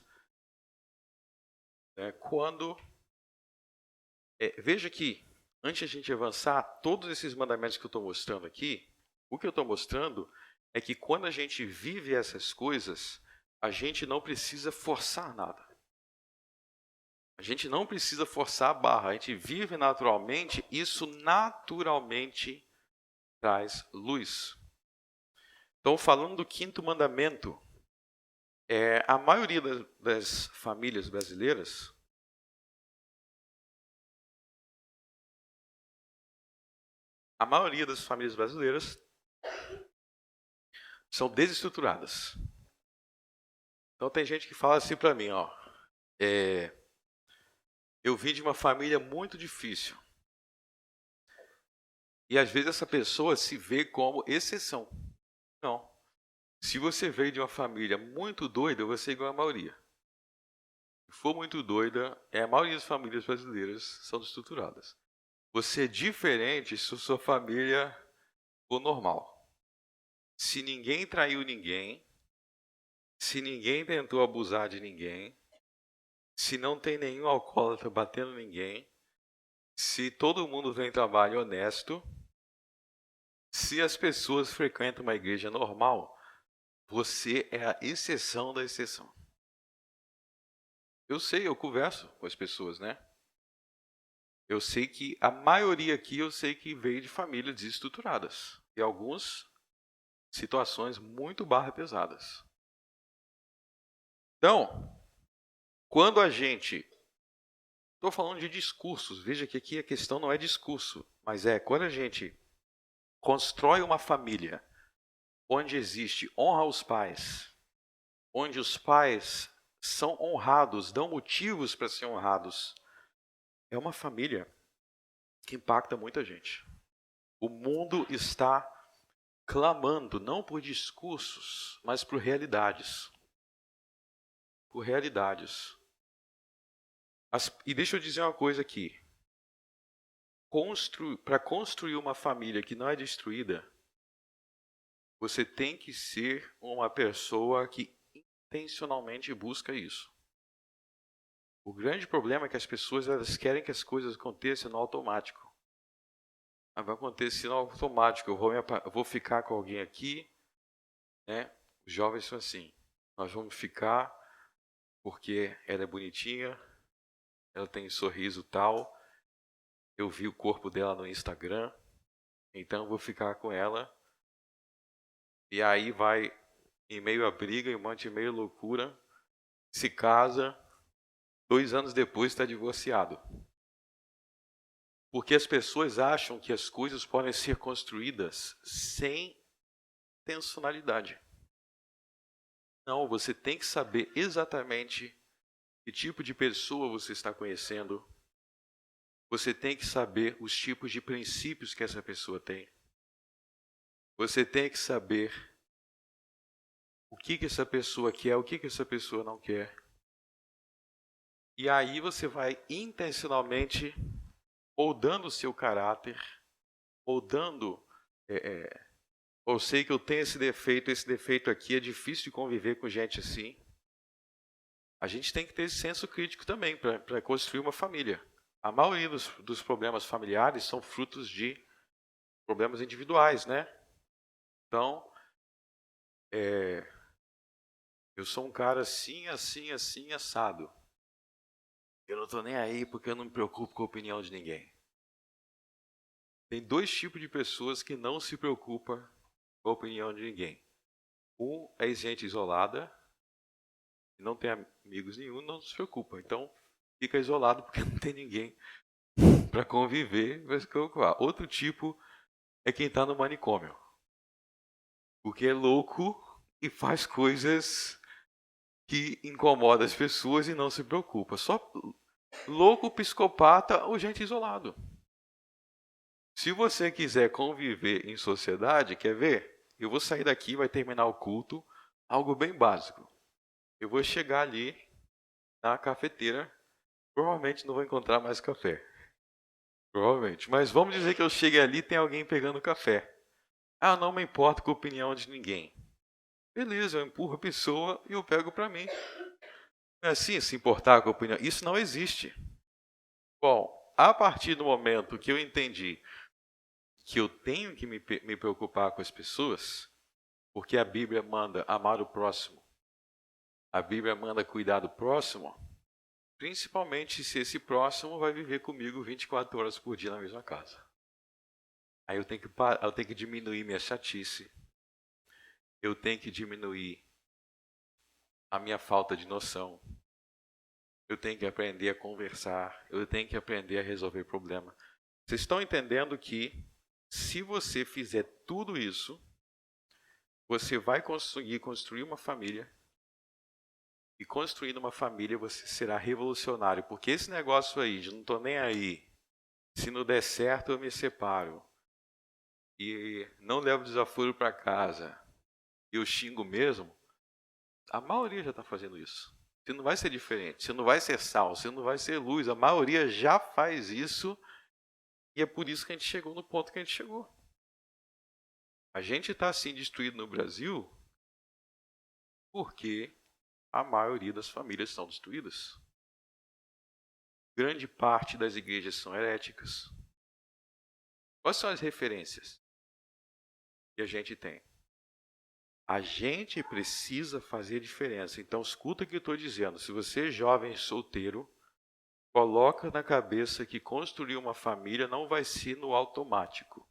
Veja que, antes de a gente avançar, todos esses mandamentos que eu estou mostrando aqui, o que eu estou mostrando é que quando a gente vive essas coisas, a gente não precisa forçar nada. A gente não precisa forçar a barra, a gente vive naturalmente, isso naturalmente traz luz. Então, falando do 5º mandamento, a maioria das famílias brasileiras são desestruturadas. Então tem gente que fala assim para mim, eu vim de uma família muito difícil. E às vezes essa pessoa se vê como exceção. Não. Se você veio de uma família muito doida, você é igual à maioria. Se for muito doida, a maioria das famílias brasileiras são desestruturadas. Você é diferente se sua família for normal. Se ninguém traiu ninguém, se ninguém tentou abusar de ninguém, se não tem nenhum alcoólatra batendo ninguém, se todo mundo tem trabalho honesto, se as pessoas frequentam uma igreja normal, você é a exceção da exceção. Eu sei, eu converso com as pessoas, né? Eu sei que a maioria aqui, veio de famílias desestruturadas. E algumas situações muito pesadas. Então, quando a gente... Estou falando de discursos, veja que aqui a questão não é discurso, mas quando a gente constrói uma família onde existe honra aos pais, onde os pais são honrados, dão motivos para ser honrados, é uma família que impacta muita gente. O mundo está clamando não por discursos, mas por realidades. Por realidades. E deixa eu dizer uma coisa aqui. Para construir uma família que não é destruída, você tem que ser uma pessoa que intencionalmente busca isso. O grande problema é que as pessoas elas querem que as coisas aconteçam no automático. Vai acontecer no automático. Eu vou ficar com alguém aqui, né? Os jovens são assim. Nós vamos ficar porque ela é bonitinha, ela tem um sorriso tal, eu vi o corpo dela no Instagram, então eu vou ficar com ela. E aí vai em meio à briga, em um monte de meio loucura, se casa, 2 anos depois está divorciado. Porque as pessoas acham que as coisas podem ser construídas sem intencionalidade. Não, você tem que saber exatamente que tipo de pessoa você está conhecendo. Você tem que saber os tipos de princípios que essa pessoa tem. Você tem que saber o que essa pessoa quer, o que essa pessoa não quer. E aí você vai intencionalmente moldando o seu caráter, moldando. Eu sei que eu tenho esse defeito aqui, é difícil de conviver com gente assim. A gente tem que ter esse senso crítico também para construir uma família. A maioria dos problemas familiares são frutos de problemas individuais, né? Então, eu sou um cara assim, assim, assim, assado. Eu não estou nem aí porque eu não me preocupo com a opinião de ninguém. Tem 2 tipos de pessoas que não se preocupam com a opinião de ninguém. Um é gente isolada, que não tem amigos nenhum, não se preocupa. Então, fica isolado porque não tem ninguém para conviver, vai se preocupar. Outro tipo é quem está no manicômio. Porque é louco e faz coisas que incomodam as pessoas e não se preocupa. Só louco, psicopata ou gente isolado. Se você quiser conviver em sociedade, quer ver? Eu vou sair daqui, vai terminar o culto, algo bem básico. Eu vou chegar ali na cafeteira, provavelmente não vou encontrar mais café. Provavelmente. Mas vamos dizer que eu chegue ali e tem alguém pegando café. Ah, não me importo com a opinião de ninguém. Beleza, eu empurro a pessoa e eu pego para mim. Não é assim, se importar com a opinião? Isso não existe. Bom, a partir do momento que eu entendi que eu tenho que me preocupar com as pessoas, porque a Bíblia manda amar o próximo, a Bíblia manda cuidar do próximo, principalmente se esse próximo vai viver comigo 24 horas por dia na mesma casa. Aí eu tenho que diminuir minha chatice, eu tenho que diminuir a minha falta de noção, eu tenho que aprender a conversar, eu tenho que aprender a resolver problema. Vocês estão entendendo que se você fizer tudo isso, você vai conseguir construir uma família. E construindo uma família você será revolucionário. Porque esse negócio aí de não estou nem aí, se não der certo eu me separo. E não levo desaforo para casa. E eu xingo mesmo. A maioria já está fazendo isso. Você não vai ser diferente. Você não vai ser sal. Você não vai ser luz. A maioria já faz isso. E é por isso que a gente chegou no ponto que a gente chegou. A gente está assim destruído no Brasil porque a maioria das famílias estão destruídas. Grande parte das igrejas são heréticas. Quais são as referências que a gente tem? A gente precisa fazer diferença. Então, escuta o que eu estou dizendo. Se você é jovem solteiro, coloca na cabeça que construir uma família não vai ser no automático.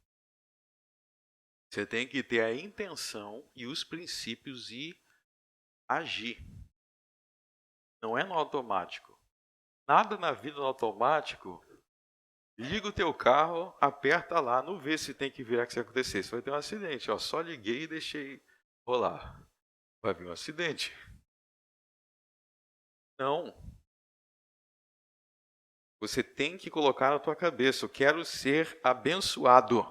Você tem que ter a intenção e os princípios e agir. Não é no automático. Nada na vida no automático. Liga o teu carro, aperta lá, não vê se tem que virar que isso vai acontecer. Você vai ter um acidente. Ó, só liguei e deixei rolar. Vai vir um acidente. Não. Você tem que colocar na tua cabeça, eu quero ser abençoado.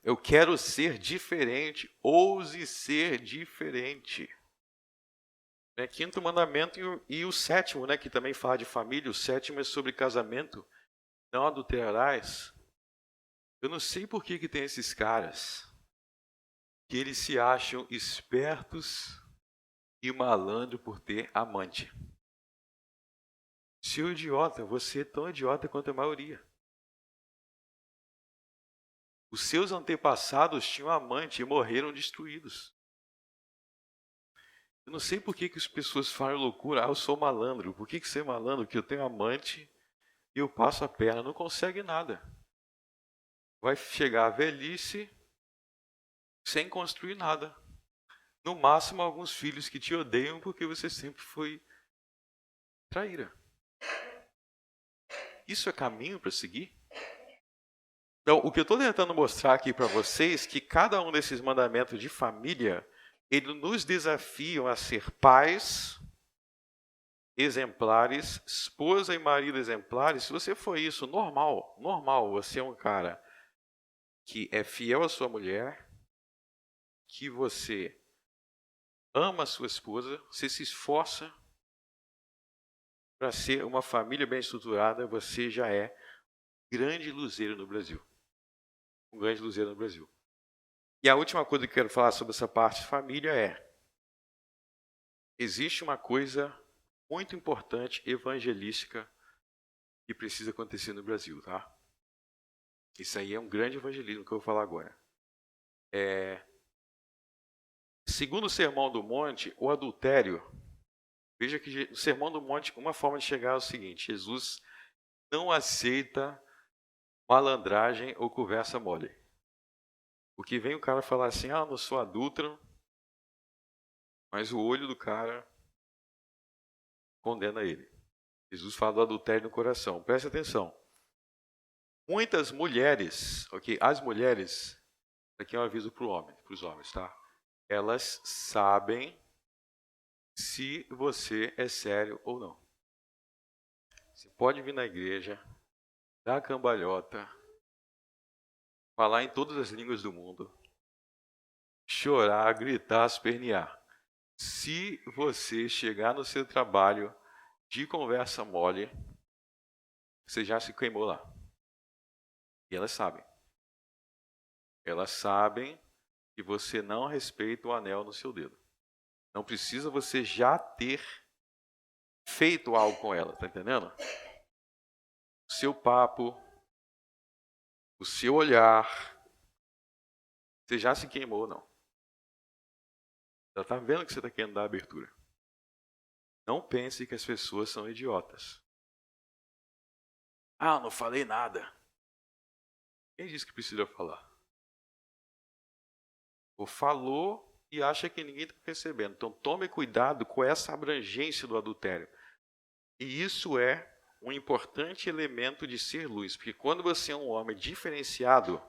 Eu quero ser diferente. Ouse ser diferente. É quinto mandamento e o sétimo, né, que também fala de família. O sétimo é sobre casamento. Não adulterarás. Eu não sei por que tem esses caras que eles se acham espertos e malandro por ter amante. Seu idiota, você é tão idiota quanto a maioria. Os seus antepassados tinham amante e morreram destruídos. Eu não sei por que as pessoas falam loucura. Ah, eu sou malandro. Por que você é malandro? Porque eu tenho amante e eu passo a perna. Não consegue nada. Vai chegar a velhice sem construir nada. No máximo, alguns filhos que te odeiam porque você sempre foi traíra. Isso é caminho para seguir? Então, o que eu estou tentando mostrar aqui para vocês é que cada um desses mandamentos de família, ele nos desafiam a ser pais exemplares, esposa e marido exemplares. Se você for isso, normal, você é um cara que é fiel à sua mulher, que você ama a sua esposa, você se esforça para ser uma família bem estruturada, você já é grande luzeiro no Brasil. Um grande luzeiro no Brasil. E a última coisa que eu quero falar sobre essa parte de família é: existe uma coisa muito importante, evangelística, que precisa acontecer no Brasil, tá? Isso aí é um grande evangelismo que eu vou falar agora. Segundo o Sermão do Monte, o adultério, veja que o Sermão do Monte, uma forma de chegar é o seguinte: Jesus não aceita malandragem ou conversa mole. Porque vem o cara falar assim: ah, não sou adúltero, mas o olho do cara condena ele. Jesus fala do adultério no coração. Preste atenção. Muitas mulheres, ok? As mulheres, aqui é um aviso para os homens, tá? Elas sabem se você é sério ou não. Você pode vir na igreja, dar cambalhota, falar em todas as línguas do mundo, chorar, gritar, espernear. Se você chegar no seu trabalho de conversa mole, você já se queimou lá. E elas sabem. Elas sabem que você não respeita o anel no seu dedo. Não precisa você já ter feito algo com ela, tá entendendo? O seu papo, o seu olhar, você já se queimou, não. Ela está vendo que você está querendo dar abertura. Não pense que as pessoas são idiotas. Ah, não falei nada. Quem disse que precisa falar? Ou falou e acha que ninguém está percebendo. Então tome cuidado com essa abrangência do adultério. E isso é um importante elemento de ser luz. Porque quando você é um homem diferenciado,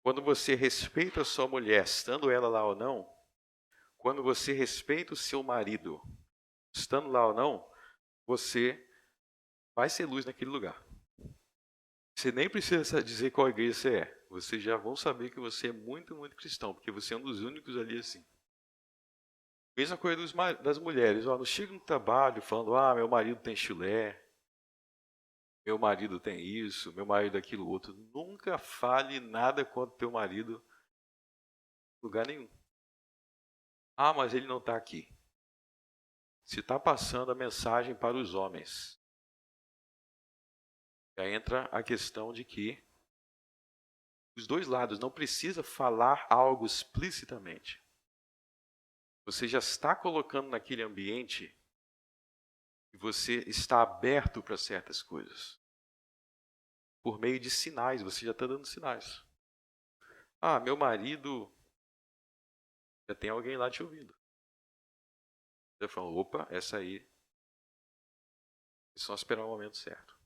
quando você respeita a sua mulher, estando ela lá ou não, quando você respeita o seu marido, estando lá ou não, você vai ser luz naquele lugar. Você nem precisa dizer qual igreja você é. Vocês já vão saber que você é muito, muito cristão, porque você é um dos únicos ali assim. Mesma coisa das mulheres. Ó, não chega no trabalho falando: ah, meu marido tem chulé, meu marido tem isso, meu marido aquilo outro. Nunca fale nada contra o teu marido em lugar nenhum. Ah, mas ele não está aqui. Se está passando a mensagem para os homens. Já entra a questão de que os dois lados não precisa falar algo explicitamente. Você já está colocando naquele ambiente e você está aberto para certas coisas. Por meio de sinais, você já está dando sinais. Ah, meu marido, já tem alguém lá te ouvindo. Você fala: opa, essa aí, é só esperar o momento certo.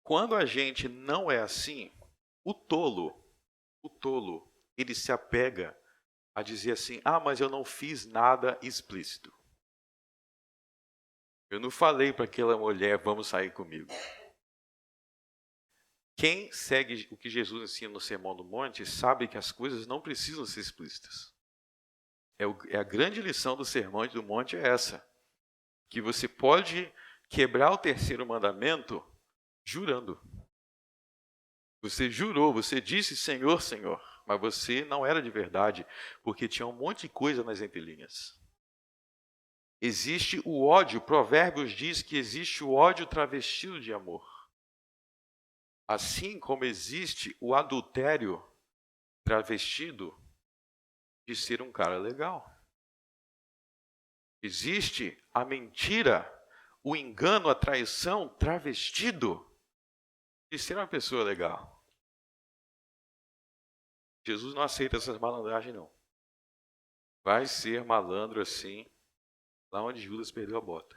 Quando a gente não é assim, o tolo, ele se apega a dizer assim: ah, mas eu não fiz nada explícito. Eu não falei para aquela mulher: vamos sair comigo. Quem segue o que Jesus ensina no Sermão do Monte sabe que as coisas não precisam ser explícitas. A grande lição do Sermão do Monte é essa: que você pode quebrar o terceiro mandamento jurando. Você jurou, você disse Senhor, Senhor, mas você não era de verdade, porque tinha um monte de coisa nas entrelinhas. Existe o ódio, Provérbios diz que existe o ódio travestido de amor. Assim como existe o adultério travestido de ser um cara legal. Existe a mentira, o engano, a traição travestido de ser uma pessoa legal. Jesus não aceita essas malandragens, não. Vai ser malandro assim, lá onde Judas perdeu a bota.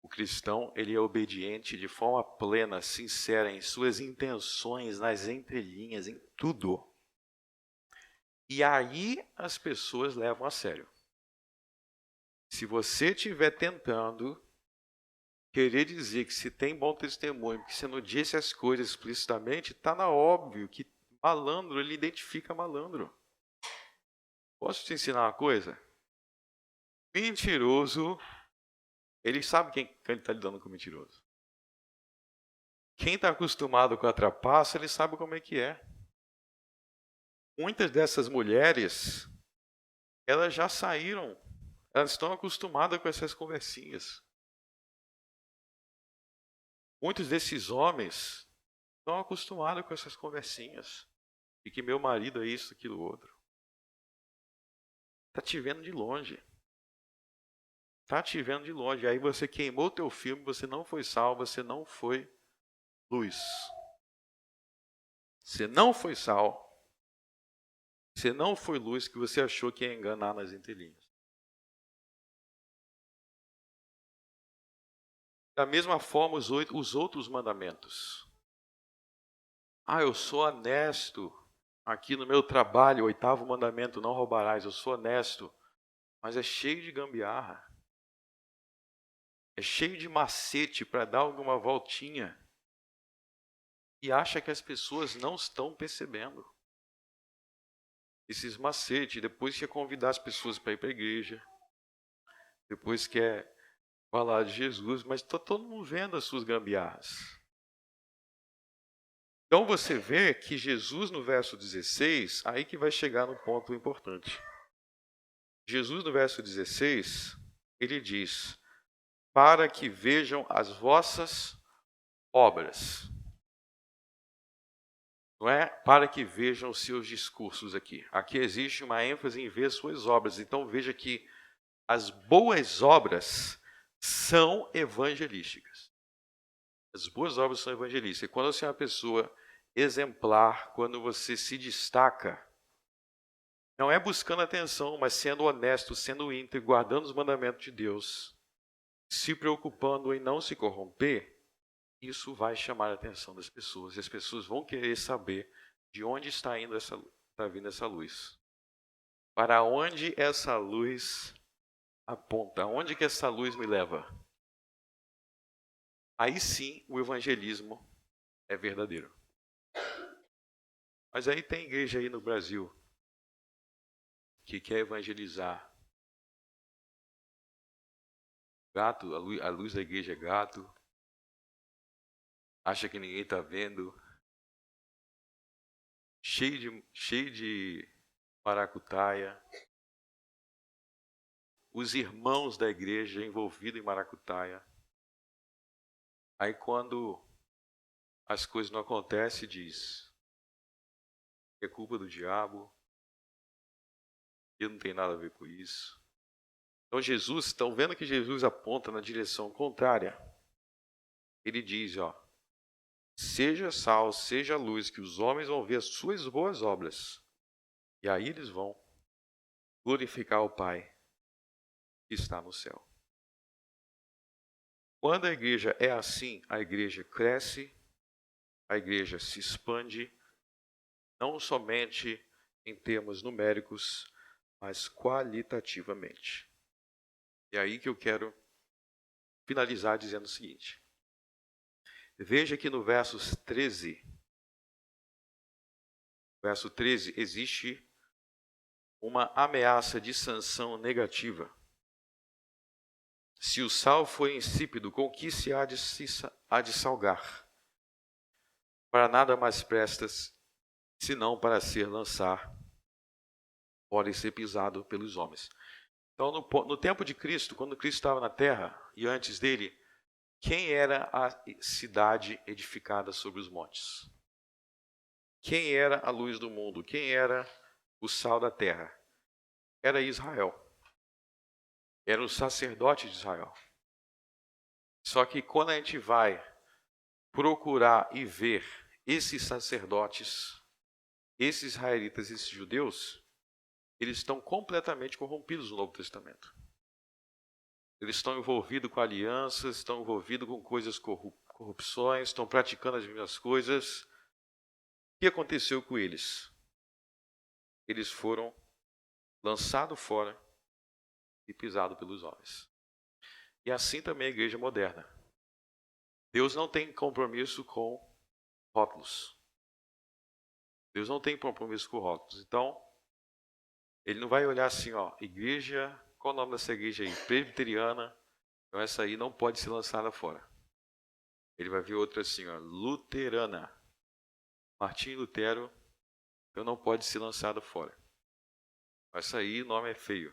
O cristão, ele é obediente de forma plena, sincera, em suas intenções, nas entrelinhas, em tudo. E aí as pessoas levam a sério. Se você estiver tentando querer dizer que se tem bom testemunho, que você não disse as coisas explicitamente, está na óbvio que malandro, ele identifica malandro. Posso te ensinar uma coisa? Mentiroso, ele sabe quem ele está lidando com mentiroso. Quem está acostumado com a trapaça, ele sabe como é que é. Muitas dessas mulheres, elas já saíram, elas estão acostumadas com essas conversinhas. Muitos desses homens estão acostumados com essas conversinhas. E que meu marido é isso, aquilo, outro. Está te vendo de longe. Está te vendo de longe. Aí você queimou o teu filme, você não foi salvo, você não foi luz. Você não foi sal. Você não foi luz que você achou que ia enganar nas entrelinhas. Da mesma forma, os outros mandamentos. Eu sou honesto. Aqui no meu trabalho, 8º mandamento, não roubarás. Eu sou honesto. Mas é cheio de gambiarra. É cheio de macete para dar alguma voltinha. E acha que as pessoas não estão percebendo esses macetes. Depois quer convidar as pessoas para ir para a igreja. Depois quer falar de Jesus. Mas está todo mundo vendo as suas gambiarras. Então você vê que Jesus no verso 16, aí que vai chegar no ponto importante. Jesus no verso 16, ele diz: para que vejam as vossas obras. Não é para que vejam os seus discursos aqui. Aqui existe uma ênfase em ver suas obras. Então veja que as boas obras são evangelísticas. As boas obras são evangelísticas. Quando você é uma pessoa exemplar, quando você se destaca, não é buscando atenção, mas sendo honesto, sendo íntegro, guardando os mandamentos de Deus, se preocupando em não se corromper, isso vai chamar a atenção das pessoas. E as pessoas vão querer saber de onde está vindo essa luz. Para onde essa luz aponta? Aonde que essa luz me leva? Aí sim o evangelismo é verdadeiro. Mas aí tem igreja aí no Brasil que quer evangelizar. Gato, a luz da igreja é gato. Acha que ninguém está vendo. Cheio de maracutaia. Os irmãos da igreja envolvidos em maracutaia. Aí quando as coisas não acontecem, diz que é culpa do diabo. Eu não tenho nada a ver com isso. Então Jesus, estão vendo que Jesus aponta na direção contrária. Ele diz, seja sal, seja luz, que os homens vão ver as suas boas obras. E aí eles vão glorificar o Pai que está no céu. Quando a igreja é assim, a igreja cresce, a igreja se expande, não somente em termos numéricos, mas qualitativamente. E é aí que eu quero finalizar dizendo o seguinte. Veja que no verso 13, existe uma ameaça de sanção negativa. Se o sal for insípido, com que se há de salgar? Para nada mais prestas, senão para ser lançar, pode ser pisado pelos homens. Então, no tempo de Cristo, quando Cristo estava na terra, e antes dele, quem era a cidade edificada sobre os montes? Quem era a luz do mundo? Quem era o sal da terra? era Israel. Era o sacerdote de Israel. Só que quando a gente vai procurar e ver esses sacerdotes, esses israelitas, esses judeus, eles estão completamente corrompidos no Novo Testamento. Eles estão envolvidos com alianças, estão envolvidos com coisas, corrupções, estão praticando as mesmas coisas. O que aconteceu com eles? Eles foram lançados fora e pisados pelos homens. E assim também a igreja moderna. Deus não tem compromisso com rótulos. Deus não tem compromisso com rótulos. Então, Ele não vai olhar assim, ó, igreja, qual o nome dessa igreja aí? Presbiteriana. Então essa aí não pode ser lançada fora. Ele vai ver outra assim, ó, luterana. Martinho Lutero, então não pode ser lançada fora. Essa aí o nome é feio.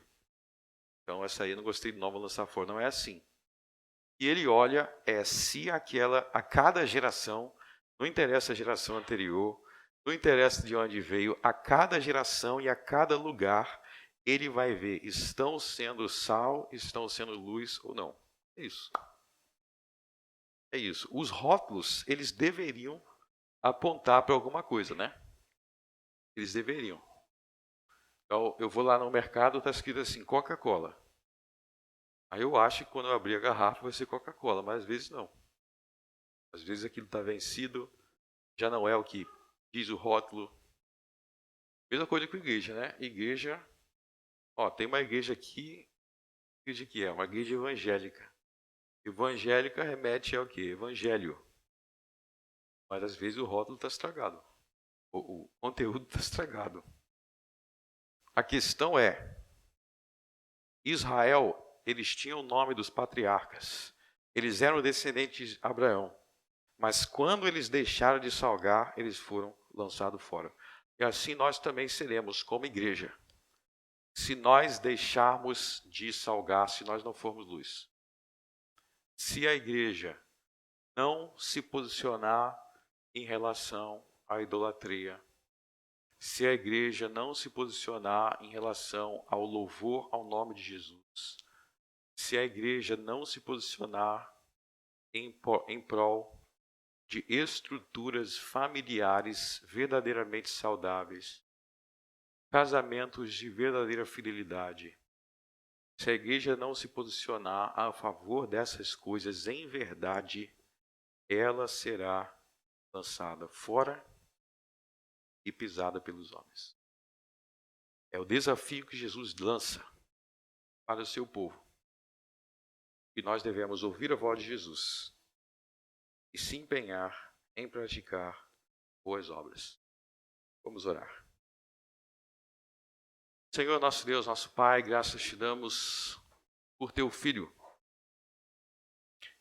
Então essa aí eu não gostei do nome, vou lançar fora. Não é assim. E ele olha se a cada geração, não interessa a geração anterior, não interessa de onde veio, a cada geração e a cada lugar, ele vai ver, estão sendo sal, estão sendo luz ou não. É isso. É isso. Os rótulos, eles deveriam apontar para alguma coisa, né? Eles deveriam. Então, eu vou lá no mercado, está escrito assim, Coca-Cola. Aí eu acho que quando eu abrir a garrafa vai ser Coca-Cola, mas às vezes não. Às vezes aquilo está vencido, já não é o que diz o rótulo. Mesma coisa com igreja, né? Igreja, ó, tem uma igreja aqui, igreja que é uma igreja evangélica. Evangélica remete ao quê? Evangelho. Mas às vezes o rótulo está estragado. O conteúdo está estragado. A questão é, Israel, eles tinham o nome dos patriarcas. Eles eram descendentes de Abraão. Mas quando eles deixaram de salgar, eles foram lançados fora. E assim nós também seremos como igreja. Se nós deixarmos de salgar, se nós não formos luz. Se a igreja não se posicionar em relação à idolatria, se a igreja não se posicionar em relação ao louvor ao nome de Jesus, se a igreja não se posicionar em prol de estruturas familiares verdadeiramente saudáveis, casamentos de verdadeira fidelidade, se a igreja não se posicionar a favor dessas coisas em verdade, ela será lançada fora e pisada pelos homens. É o desafio que Jesus lança para o seu povo. E nós devemos ouvir a voz de Jesus e se empenhar em praticar boas obras. Vamos orar. Senhor, nosso Deus, nosso Pai, graças te damos por teu Filho,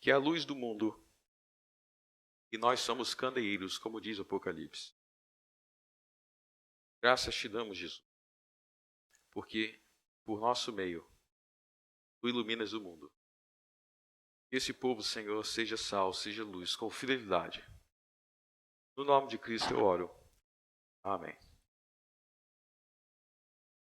que é a luz do mundo, e nós somos candeeiros, como diz o Apocalipse. Graças te damos, Jesus, porque por nosso meio, tu iluminas o mundo. Que esse povo, Senhor, seja sal, seja luz, com fidelidade. No nome de Cristo eu oro. Amém.